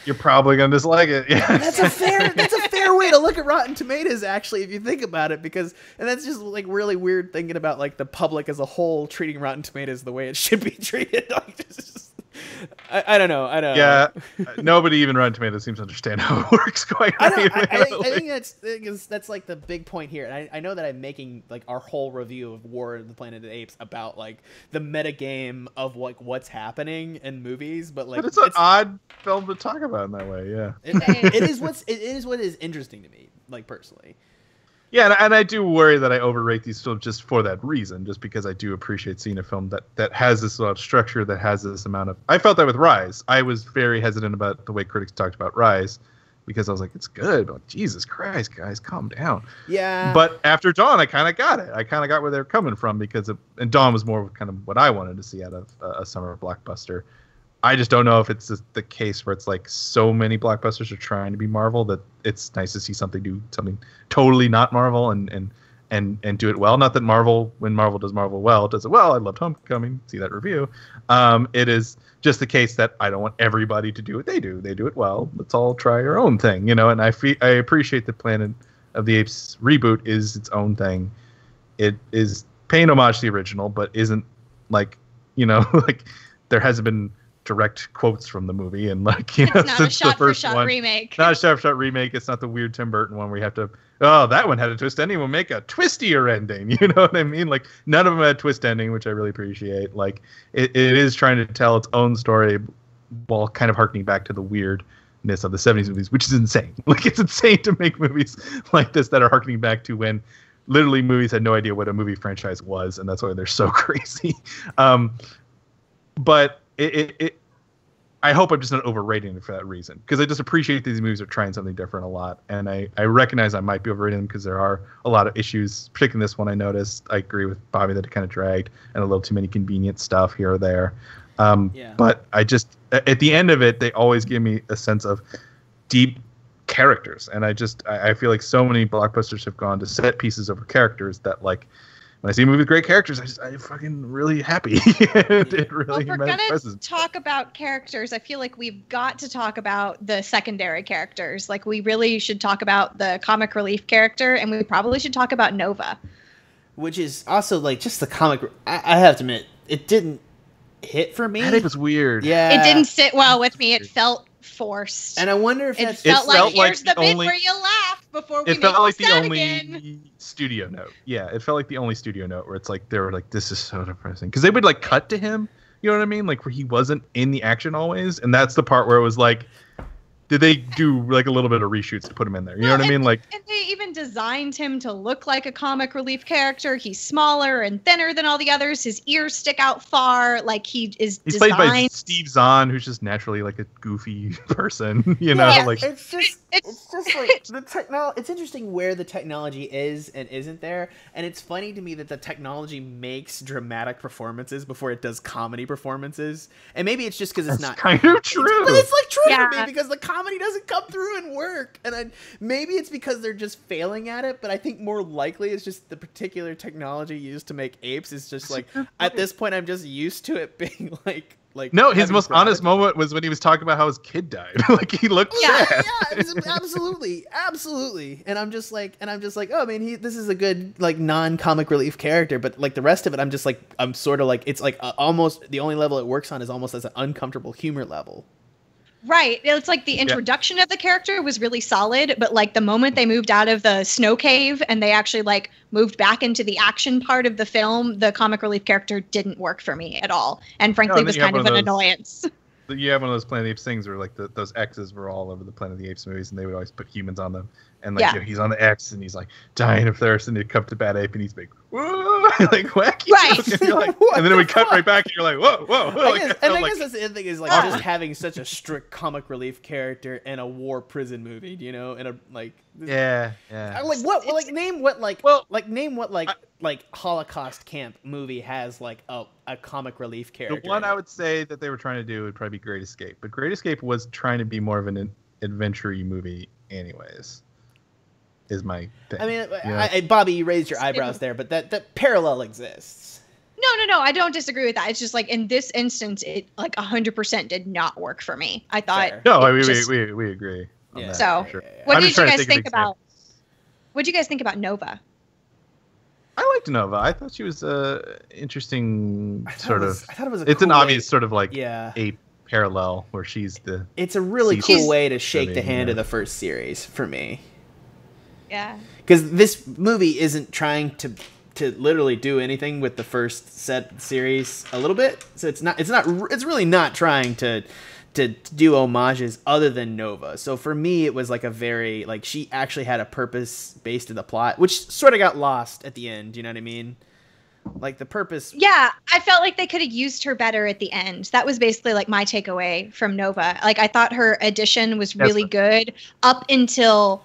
you're probably gonna dislike it. Yeah, that's a fair way to look at Rotten Tomatoes. Actually, if you think about it, and that's just like really weird thinking about like the public as a whole treating Rotten Tomatoes the way it should be treated. Like, I don't know. Yeah, nobody even Rotten Tomatoes seems to understand how it works quite right. I think that's like the big point here. And I know that I'm making like our whole review of War of the Planet of the Apes about like the metagame of like what's happening in movies, but like it's an odd film to talk about in that way. Yeah, it is what is interesting to me, like personally. Yeah, and I do worry that I overrate these films just for that reason, just because I do appreciate seeing a film that has this lot of structure, that has this amount of... I felt that with Rise. I was very hesitant about the way critics talked about Rise, because I was like, it's good, but like, Jesus Christ, guys, calm down. Yeah. But after Dawn, I kind of got it. I kind of got where they were coming from, and Dawn was more kind of what I wanted to see out of a summer blockbuster. I just don't know if it's the case where it's like so many blockbusters are trying to be Marvel that it's nice to see something totally not Marvel and do it well. Not that when Marvel does Marvel well, does it well. I loved Homecoming. See that review. It is just the case that I don't want everybody to do what they do. They do it well. Let's all try our own thing, you know. And I appreciate the Planet of the Apes reboot is its own thing. It is paying homage to the original, but isn't like, you know, like there hasn't been direct quotes from the movie, and like, you know, it's not since a shot the first for shot one, remake. not a shot for shot remake. It's not the weird Tim Burton one where you have to, oh, that one had a twist ending, we'll make a twistier ending. You know what I mean? Like none of them had a twist ending, which I really appreciate. Like it is trying to tell its own story while kind of harkening back to the weirdness of the 70s movies, which is insane. Like it's insane to make movies like this that are harkening back to when literally movies had no idea what a movie franchise was, and that's why they're so crazy. But I hope I'm just not overrating it for that reason, because I just appreciate these movies are trying something different a lot, and I recognize I might be overrating them because there are a lot of issues, particularly this one I noticed. I agree with Bobby that it kind of dragged and a little too many convenient stuff here or there. But I just, at the end of it, they always give me a sense of deep characters, and I feel like so many blockbusters have gone to set pieces over characters that, like, when I see a movie with great characters, I'm fucking really happy. It really well, if we're gonna talk about characters, I feel like we've got to talk about the secondary characters. Like, we really should talk about the comic relief character, and we probably should talk about Nova. Which is also, like, just the comic... I have to admit, it didn't hit for me. I think it was weird. Yeah. It didn't sit well with me. It felt forced. And I wonder if it felt like here's the bit where you laugh before we it felt like the only again. Studio note. Yeah, it felt like the only studio note where it's like they were like, this is so depressing, because they would like cut to him, you know what I mean, like where he wasn't in the action always, and that's the part where it was like, did they do like a little bit of reshoots to put him in there? You know what I mean? Like, and they even designed him to look like a comic relief character. He's smaller and thinner than all the others. His ears stick out far. Like he's played by Steve Zahn, who's just naturally like a goofy person. You know, like it's just like the technology. It's interesting where the technology is and isn't there, and it's funny to me that the technology makes dramatic performances before it does comedy performances. And maybe it's just because it's not kind of true. but it's like true Yeah. to me because the comedy comedy doesn't come through and work. And maybe it's because they're just failing at it, but I think more likely it's just the particular technology used to make Apes is just like, at this point, I'm just used to it being like no, his most honest moment was when he was talking about how his kid died. Like he looked sad. Yeah, it was absolutely. And I'm just like, oh man, this is a good like non-comic relief character, but like the rest of it, I'm sort of like, it's like almost the only level it works on is almost as an uncomfortable humor level. Right. It's like the introduction of the character was really solid, but like the moment they moved out of the snow cave and they actually like moved back into the action part of the film, the comic relief character didn't work for me at all. And frankly, was kind of an annoyance. You have one of those Planet of the Apes things where like those X's were all over the Planet of the Apes movies and they would always put humans on them. And like he's on the X and he's like dying of thirst and he'd come to Bad Ape and he's like, whoa, like wacky. Right. And, you're like, and then we cut right back and you're like, whoa. I guess that's the thing is like just having such a strict comic relief character in a war prison movie, you know, in a like yeah. Name what Holocaust camp movie has like a comic relief character. The one I would say that they were trying to do would probably be Great Escape, but Great Escape was trying to be more of an adventure-y movie anyways. Is my thing. I mean, Bobby, you raised your eyebrows there, but that parallel exists. No, I don't disagree with that. It's just like in this instance, it like 100% did not work for me. I thought. Fair. No, we agree. On that, so, sure. What did you guys think about? What did you guys think about Nova? I liked Nova. I thought she was interesting. I thought it was. It's cool an obvious sort of like a parallel where she's the. It's a really cool way to shake the hand of the first series for me. Yeah. Because this movie isn't trying to literally do anything with the first set series a little bit, so it's really not trying to do homages other than Nova. So for me, it was like a very like she actually had a purpose based in the plot, which sort of got lost at the end. You know what I mean? Like the purpose. Yeah, I felt like they could have used her better at the end. That was basically like my takeaway from Nova. Like I thought her addition was really good up until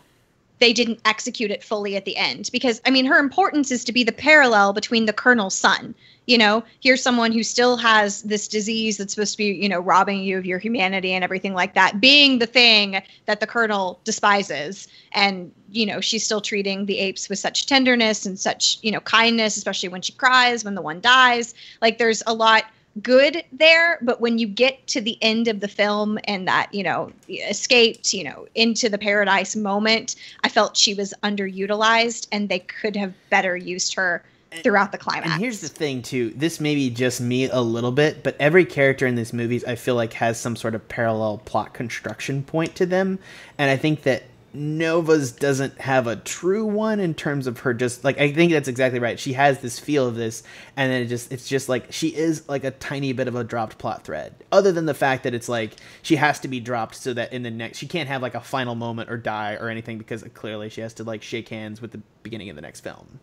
they didn't execute it fully at the end. Because, I mean, her importance is to be the parallel between the Colonel's son. You know, here's someone who still has this disease that's supposed to be, you know, robbing you of your humanity and everything like that, being the thing that the Colonel despises. And, you know, she's still treating the apes with such tenderness and such, you know, kindness, especially when she cries, when the one dies. Like, there's a lot good there, but when you get to the end of the film and that, you know, escaped, you know, into the paradise moment, I felt she was underutilized and they could have better used her throughout the climax. And here's the thing too, this may be just me a little bit, but every character in these movies I feel like has some sort of parallel plot construction point to them, and I think that Nova's doesn't have a true one in terms of her just like I think that's exactly right. She has this feel of this, and then it's just like she is like a tiny bit of a dropped plot thread. Other than the fact that it's like she has to be dropped so that in the next she can't have like a final moment or die or anything because clearly she has to like shake hands with the beginning of the next film.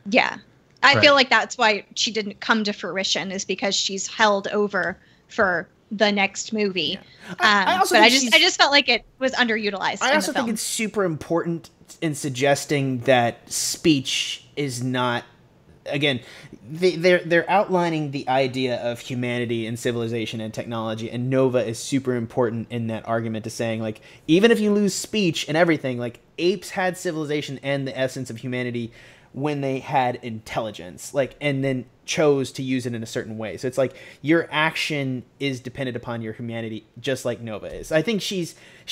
Yeah. I feel like that's why she didn't come to fruition is because she's held over for the next movie. Yeah. I just felt like it was underutilized. I also think it's super important in suggesting that speech is not, again, they're outlining the idea of humanity and civilization and technology, and Nova is super important in that argument to saying like even if you lose speech and everything, like apes had civilization and the essence of humanity when they had intelligence, like, and then chose to use it in a certain way. So it's like your action is dependent upon your humanity, just like Nova is. I think she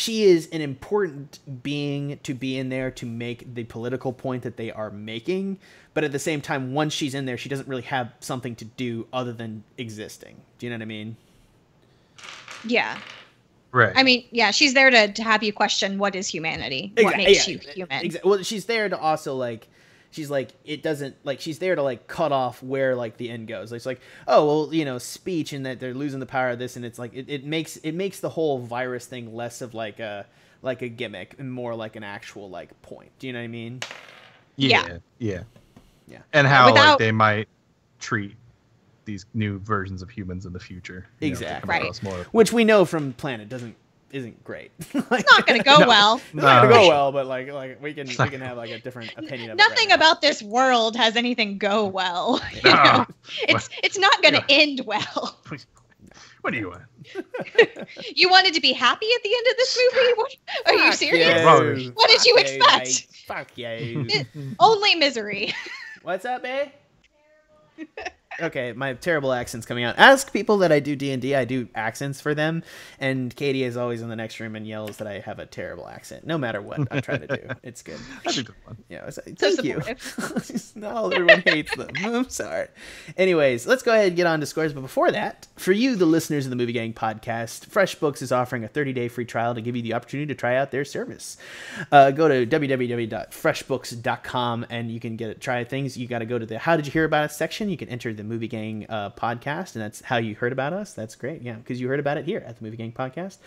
is an important being to be in there to make the political point that they are making. But at the same time, once she's in there, she doesn't really have something to do other than existing. Do you know what I mean? Yeah. Right. I mean, yeah, she's there to have you question what is humanity, what makes you human. Well, she's there to also like. She's like, it doesn't, like, she's there to, like, cut off where, like, the end goes. It's like, oh, well, you know, speech and that they're losing the power of this, and it's like, it makes the whole virus thing less of, like a gimmick and more like an actual, like, point. Do you know what I mean? Yeah. And how, like, they might treat these new versions of humans in the future. Exactly. Right. Which we know from Planet isn't great. Like, it's not going to go well. It's not going to go well, but like we can have like a different opinion of Nothing it about this world has anything go well. You know? It's not going to end well. What do you want? You wanted to be happy at the end of this movie? What, are you serious? Rubbish. What did you Fuck expect? mate. Fuck you. Only misery. What's up, babe? Okay, my terrible accent's coming out. Ask people that I do D&D. I do accents for them, and Katie is always in the next room and yells that I have a terrible accent, no matter what I try to do. It's good. I think that's fun. Yeah, So thank you. supportive. Not all everyone hates them. I'm sorry. Anyways, let's go ahead and get on to scores. But before that, for you, the listeners of the Movie Gang podcast, FreshBooks is offering a 30-day free trial to give you the opportunity to try out their service. Go to www.freshbooks.com and you can try things. You got to go to the How Did You Hear About Us section. You can enter the Movie Gang podcast, and that's how you heard about us. That's great. Yeah, because you heard about it here at the Movie Gang podcast.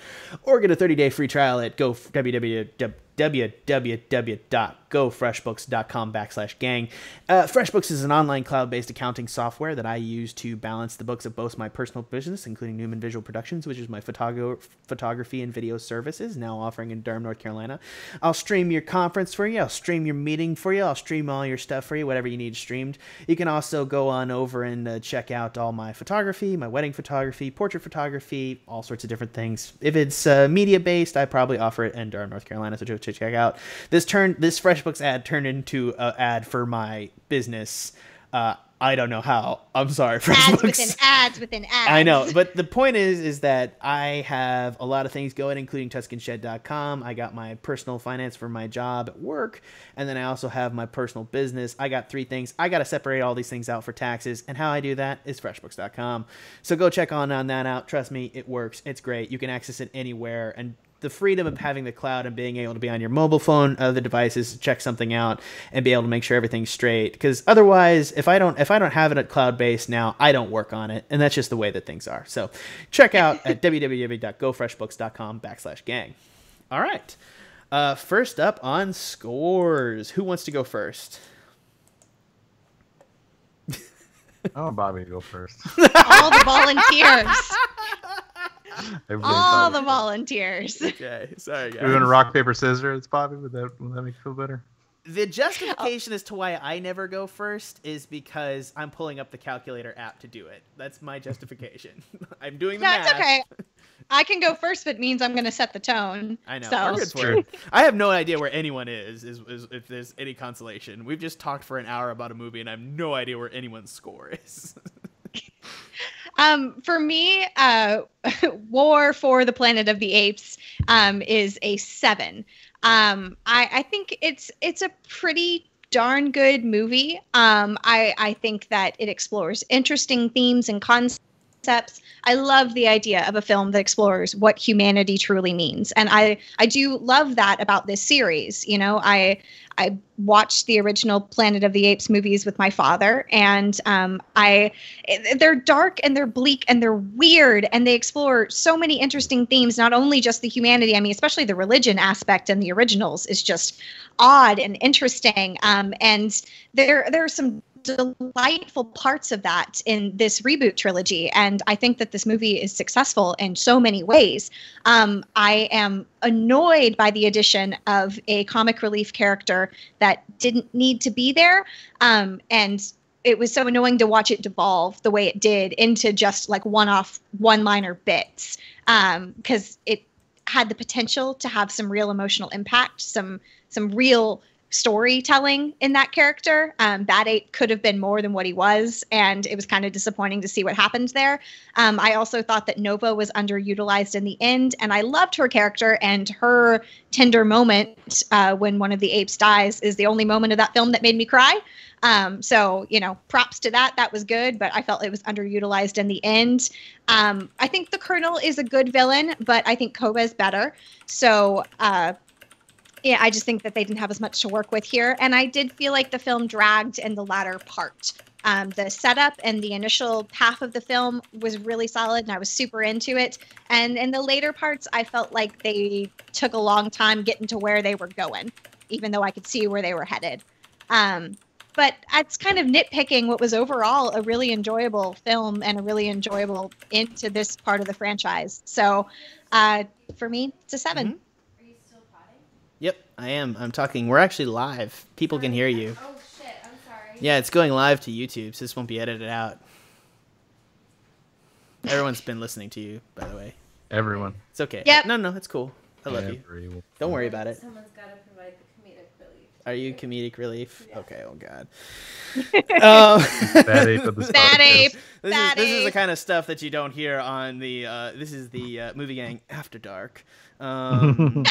Or get a 30-day free trial at www.gofreshbooks.com/gang. FreshBooks is an online cloud-based accounting software that I use to balance the books of both my personal business, including Newman Visual Productions, which is my photography and video services, now offering in Durham, North Carolina. I'll stream your conference for you. I'll stream your meeting for you. I'll stream all your stuff for you, whatever you need streamed. You can also go on over and check out all my photography, my wedding photography, portrait photography, all sorts of different things. If it's media-based, I probably offer it in Durham, North Carolina, so check out. This FreshBooks ad turned into an ad for my business. I don't know how. I'm sorry, FreshBooks. Ads within ads. I know, but the point is that I have a lot of things going, including TuscanShed.com. I got my personal finance for my job at work, and then I also have my personal business. I got 3 things. I got to separate all these things out for taxes, and how I do that is FreshBooks.com. So go check on that out. Trust me, it works. It's great. You can access it anywhere, and the freedom of having the cloud and being able to be on your mobile phone, other devices, check something out and be able to make sure everything's straight. Because otherwise, if I don't have it at cloud-based now, I don't work on it, and that's just the way that things are. So check out at www.gofreshbooks.com/gang. All right. First up on scores. Who wants to go first? I want Bobby to go first. All the volunteers. Everybody's All Bobby. the volunteers. Okay. Sorry, guys. We're doing rock, paper, scissors, Bobby. Would that make you feel better? The justification as to why I never go first is because I'm pulling up the calculator app to do it. That's my justification. I'm doing the math. That's okay. I can go first, but it means I'm going to set the tone. I know. So. We're good for it. I have no idea where anyone is if there's any consolation. We've just talked for an hour about a movie, and I have no idea where anyone's score is. For me, War for the Planet of the Apes is a 7. I think it's a pretty darn good movie. I think that it explores interesting themes and concepts. I love the idea of a film that explores what humanity truly means. And I do love that about this series. You know, I watched the original Planet of the Apes movies with my father, and they're dark and they're bleak and they're weird, and they explore so many interesting themes, not only just the humanity, I mean, especially the religion aspect in the originals is just odd and interesting. And there are some delightful parts of that in this reboot trilogy, and I think that this movie is successful in so many ways. I am annoyed by the addition of a comic relief character that didn't need to be there, and it was so annoying to watch it devolve the way it did into just like one-off one-liner bits, because it had the potential to have some real emotional impact, some real storytelling in that character. Bad Ape could have been more than what he was, and it was kind of disappointing to see what happened there. I also thought that Nova was underutilized in the end, and I loved her character, and her tender moment when one of the apes dies is the only moment of that film that made me cry. So, you know, props to that. That was good, but I felt it was underutilized in the end. I think the Colonel is a good villain, but I think Koba's better. So, yeah, I just think that they didn't have as much to work with here. And I did feel like the film dragged in the latter part. The setup and the initial half of the film was really solid, and I was super into it. And in the later parts, I felt like they took a long time getting to where they were going, even though I could see where they were headed. But it's kind of nitpicking what was overall a really enjoyable film and a really enjoyable into this part of the franchise. So for me, it's a 7. Mm-hmm. Yep, I am. I'm talking. We're actually live. People can hear you. Oh shit, I'm sorry. Yeah, it's going live to YouTube, so this won't be edited out. Everyone's been listening to you, by the way. Everyone. It's okay. Yep. No, it's cool. I love you. Everyone. Don't worry about it. Someone's got to provide the comedic relief. Are you comedic relief? Yeah. Okay. Oh God. Um, Bad ape of the Bad ape. This Bad is the ape. kind of stuff that you don't hear on the. This is the movie gang After Dark. Ben,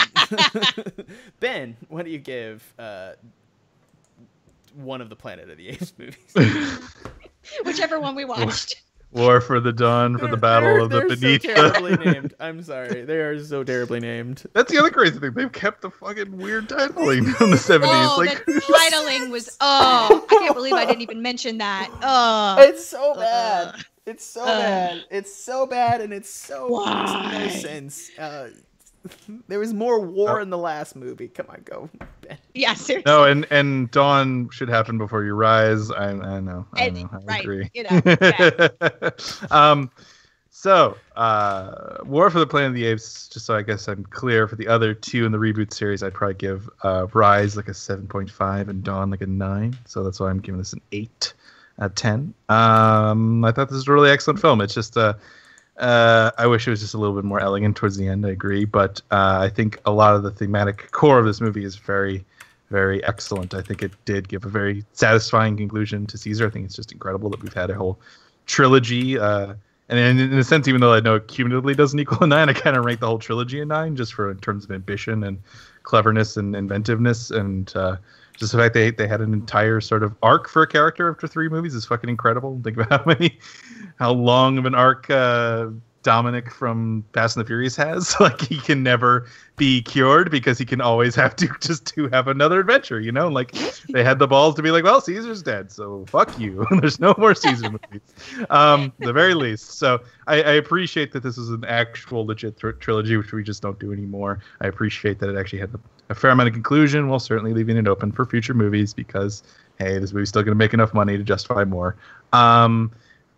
what do you give one of the Planet of the Apes movies? Whichever one we watched. War for the Dawn, for the Battle of the They're Beneath. so terribly named. I'm sorry. They are so terribly named. That's the other crazy thing. They've kept the fucking weird titling from the 70s. Oh, like, the titling was. Oh, I can't believe I didn't even mention that. Oh, It's so bad. It's so bad. It's so bad, and it's so Why? makes no sense. There was more war in the last movie. Come on, go. Ben. yeah, seriously. no, and Dawn should happen before you rise. I know. I Right, agree. you know, yeah. So, War for the Planet of the Apes, just so I guess I'm clear, for the other two in the reboot series, I'd probably give Rise like a 7.5 and Dawn like a 9. So that's why I'm giving this an 8 out of 10. I thought this was a really excellent film. It's just I wish it was just a little bit more elegant towards the end. I agree, but I think a lot of the thematic core of this movie is very, very excellent. I think it did give a very satisfying conclusion to Caesar. I think it's just incredible that we've had a whole trilogy. And in a sense, even though I know it cumulatively doesn't equal a 9, I kind of rank the whole trilogy a 9, just for in terms of ambition and cleverness and inventiveness, and just the fact they had an entire sort of arc for a character after 3 movies is fucking incredible. Think about how long of an arc Dominic from Fast and the Furious has. Like, he can never be cured because he can always have to have another adventure, you know? Like, they had the balls to be like, well, Caesar's dead, so fuck you. There's no more Caesar movies. The very least. So I appreciate that this is an actual legit trilogy, which we just don't do anymore. I appreciate that it actually had a fair amount of conclusion while certainly leaving it open for future movies because, hey, this movie's still going to make enough money to justify more.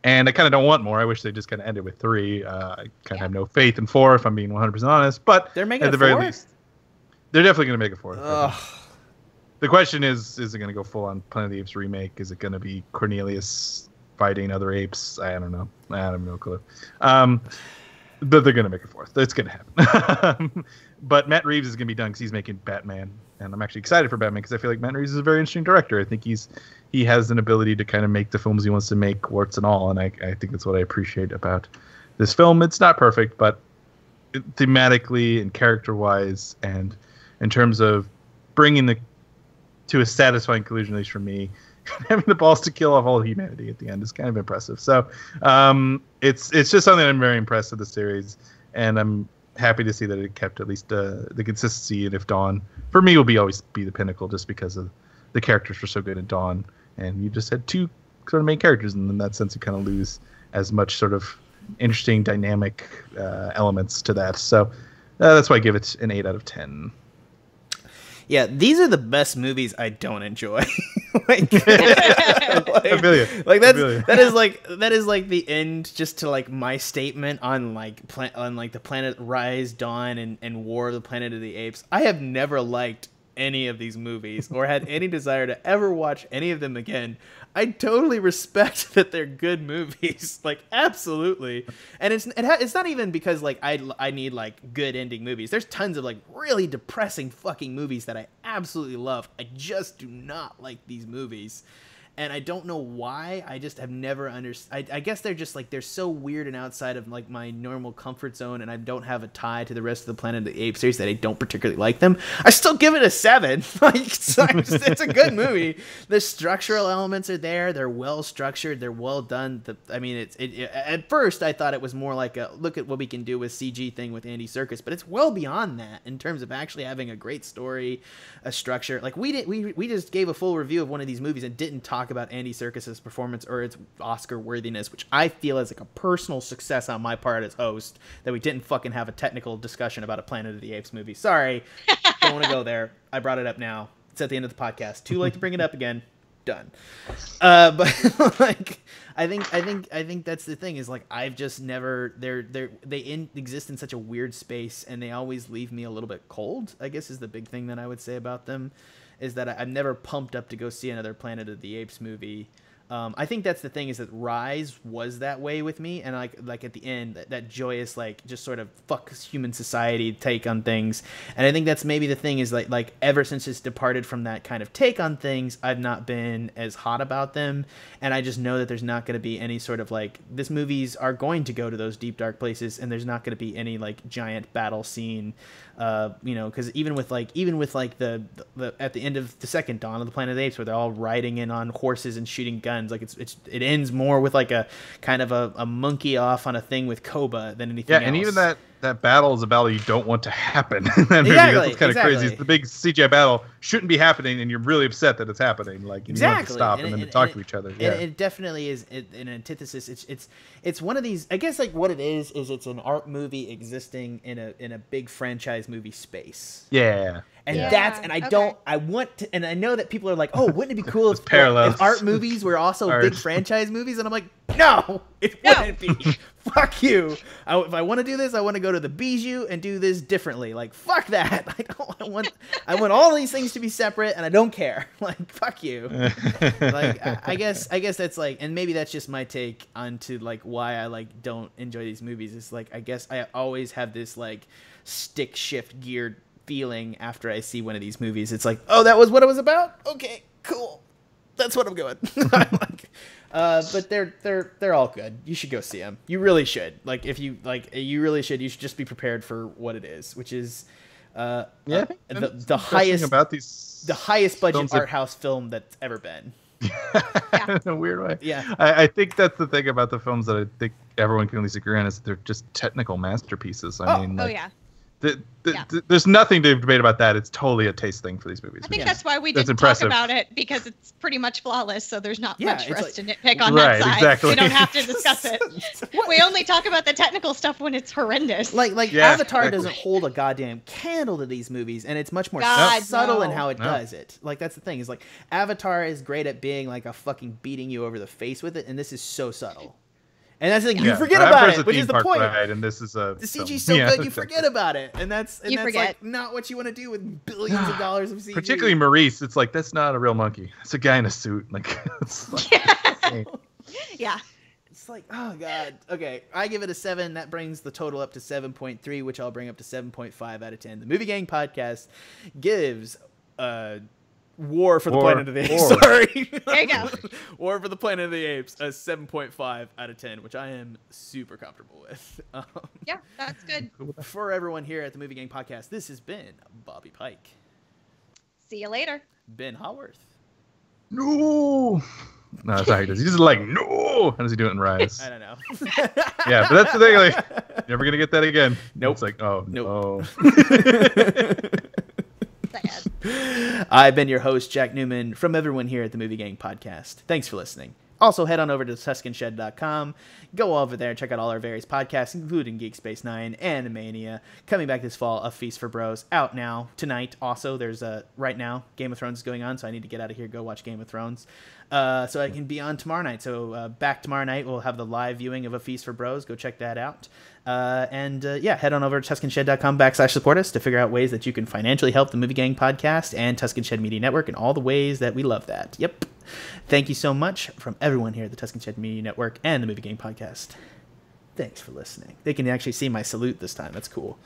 And I kind of don't want more. I wish they just kind of ended with 3. I kind of have no faith in 4, if I'm being 100% honest. But They're making at the a very 4th? least, they're definitely going to make a 4th. Ugh. The question is it going to go full on Planet of the Apes remake? Is it going to be Cornelius fighting other apes? I don't know. I have no clue. But they're going to make a 4th. It's going to happen. But Matt Reeves is going to be done because he's making Batman. And I'm actually excited for Batman because I feel like Matt Reeves is a very interesting director. I think he has an ability to kind of make the films he wants to make, warts and all. And I think that's what I appreciate about this film. It's not perfect, but thematically and character-wise and in terms of bringing to a satisfying conclusion, at least for me, having the balls to kill off all humanity at the end is kind of impressive. So it's just something I'm very impressed with the series, and I'm happy to see that it kept at least the consistency. And if Dawn, for me, will always be the pinnacle, just because of the characters were so good in Dawn, and you just had 2 sort of main characters, and in that sense, you kind of lose as much sort of interesting dynamic elements to that. So that's why I give it an 8 out of 10. Yeah, these are the best movies I don't enjoy. like, I feel you. Like that is like the end just to like my statement on like the Planet Rise, Dawn, and War of the Planet of the Apes. I have never liked any of these movies or had any desire to ever watch any of them again. I totally respect that they're good movies, like absolutely. And it's not even because like I need like good ending movies. There's tons of like really depressing fucking movies that I absolutely love. I just do not like these movies. And I don't know why. I just have never understood. I guess they're just like, they're so weird and outside of like my normal comfort zone, and I don't have a tie to the rest of the Planet of the Apes series that I don't particularly like them. I still give it a 7. Like, it's a good movie. The structural elements are there. They're well structured. They're well done. At first I thought it was more like a look at what we can do with CG thing with Andy Serkis, but it's well beyond that in terms of actually having a great story, a structure. Like we just gave a full review of one of these movies and didn't talk about Andy Serkis's performance or its Oscar worthiness, which I feel is like a personal success on my part as host that we didn't fucking have a technical discussion about a Planet of the Apes movie. Sorry, don't want to go there. I brought it up now. It's at the end of the podcast. Too late to bring it up again. Done. But like, I think that's the thing is like I've just never they exist in such a weird space and they always leave me a little bit cold. I guess is the big thing that I would say about them. Is that I'm never pumped up to go see another Planet of the Apes movie. I think that's the thing, is that Rise was that way with me, and like at the end, that joyous, like, just sort of fuck human society take on things. And I think that's maybe the thing, is like ever since it's departed from that kind of take on things, I've not been as hot about them. And I just know that there's not going to be any sort of like, this movies are going to go to those deep dark places, and there's not going to be any like giant battle scene, you know, because even with the at the end of the second Dawn of the Planet of the Apes, where they're all riding in on horses and shooting guns, like it ends more with like a kind of a monkey off on a thing with Koba than anything else. And even that battle is a battle you don't want to happen in that movie. Exactly, That's kind of crazy. It's the big CGI battle shouldn't be happening, and you're really upset that it's happening. Like, you want to stop and then talk to each other. Yeah. It definitely is an antithesis. It's one of these. I guess like what it is it's an art movie existing in a big franchise movie space. Yeah. And Yeah. I want to, and I know that people are like, oh, wouldn't it be cool if parallels. art movies were also big franchise movies? And I'm like, no, it wouldn't be. Fuck you. If I want to do this, I want to go to the Bijou and do this differently. Like, fuck that. I want all these things to be separate, and I don't care. Like, fuck you. Like, I guess that's like, and maybe that's just my take onto like why I like don't enjoy these movies. It's like, I guess I always have this like stick shift geared feeling after I see one of these movies. It's like, oh, that was what it was about? Okay, cool. That's what I'm going. But they're all good. You should go see them. You really should. Like, if you like, you really should. You should just be prepared for what it is, which is the highest budget art house film that's ever been. In a weird way. Yeah. I think that's the thing about the films that I think everyone can at least agree on, is that they're just technical masterpieces. There's nothing to debate about that. It's totally a taste thing for these movies. I think that's why we didn't impressive. talk about it, because it's pretty much flawless, so there's not much for us to nitpick on right, that side. Exactly. We don't have to discuss it. We only talk about the technical stuff when it's horrendous. Avatar doesn't hold a goddamn candle to these movies, and it's much more subtle in how it does it. Like, that's the thing, is like, Avatar is great at being like a fucking beating you over the face with it, and this is so subtle. And that's the thing, you forget about it, which is the point. Ride, and this is the CG's so good, you forget about it, and that's forget. like not what you want to do with billions of dollars of CG. Particularly Maurice, it's like, that's not a real monkey. It's a guy in a suit. Like, it's like Yeah. It's like, oh god. Okay, I give it a 7. That brings the total up to 7.3, which I'll bring up to 7.5 out of 10. The Movie Gang podcast gives War for the Planet of the Apes. Sorry. There you go. War for the Planet of the Apes, a 7.5 out of 10, which I am super comfortable with. Yeah, that's good. For everyone here at the Movie Gang podcast, this has been Bobby Pike. See you later. Ben Haworth. No, that's how he does. He just like, no. How does he do it in Rise? I don't know. Yeah, but that's the thing. Like, you're never gonna get that again. Nope. It's like, oh nope. no. I've been your host, Jack Newman, from everyone here at the Movie Gang podcast. Thanks for listening. Also, head on over to TuscanShed.com. Go over there and check out all our various podcasts, including Geek Space 9, Animania. Coming back this fall, A Feast for Bros. Out now, tonight. Also, there's right now, Game of Thrones is going on, so I need to get out of here, go watch Game of Thrones. So I can be on tomorrow night. So back tomorrow night, we'll have the live viewing of A Feast for Bros. Go check that out. Head on over to TuscanShed.com/support us to figure out ways that you can financially help the Movie Gang podcast and Tuscan Shed Media Network and all the ways that we love that. Yep. Thank you so much from everyone here at the Tuscan Shed Media Network and the Movie Gang podcast. Thanks for listening. They can actually see my salute this time. That's cool.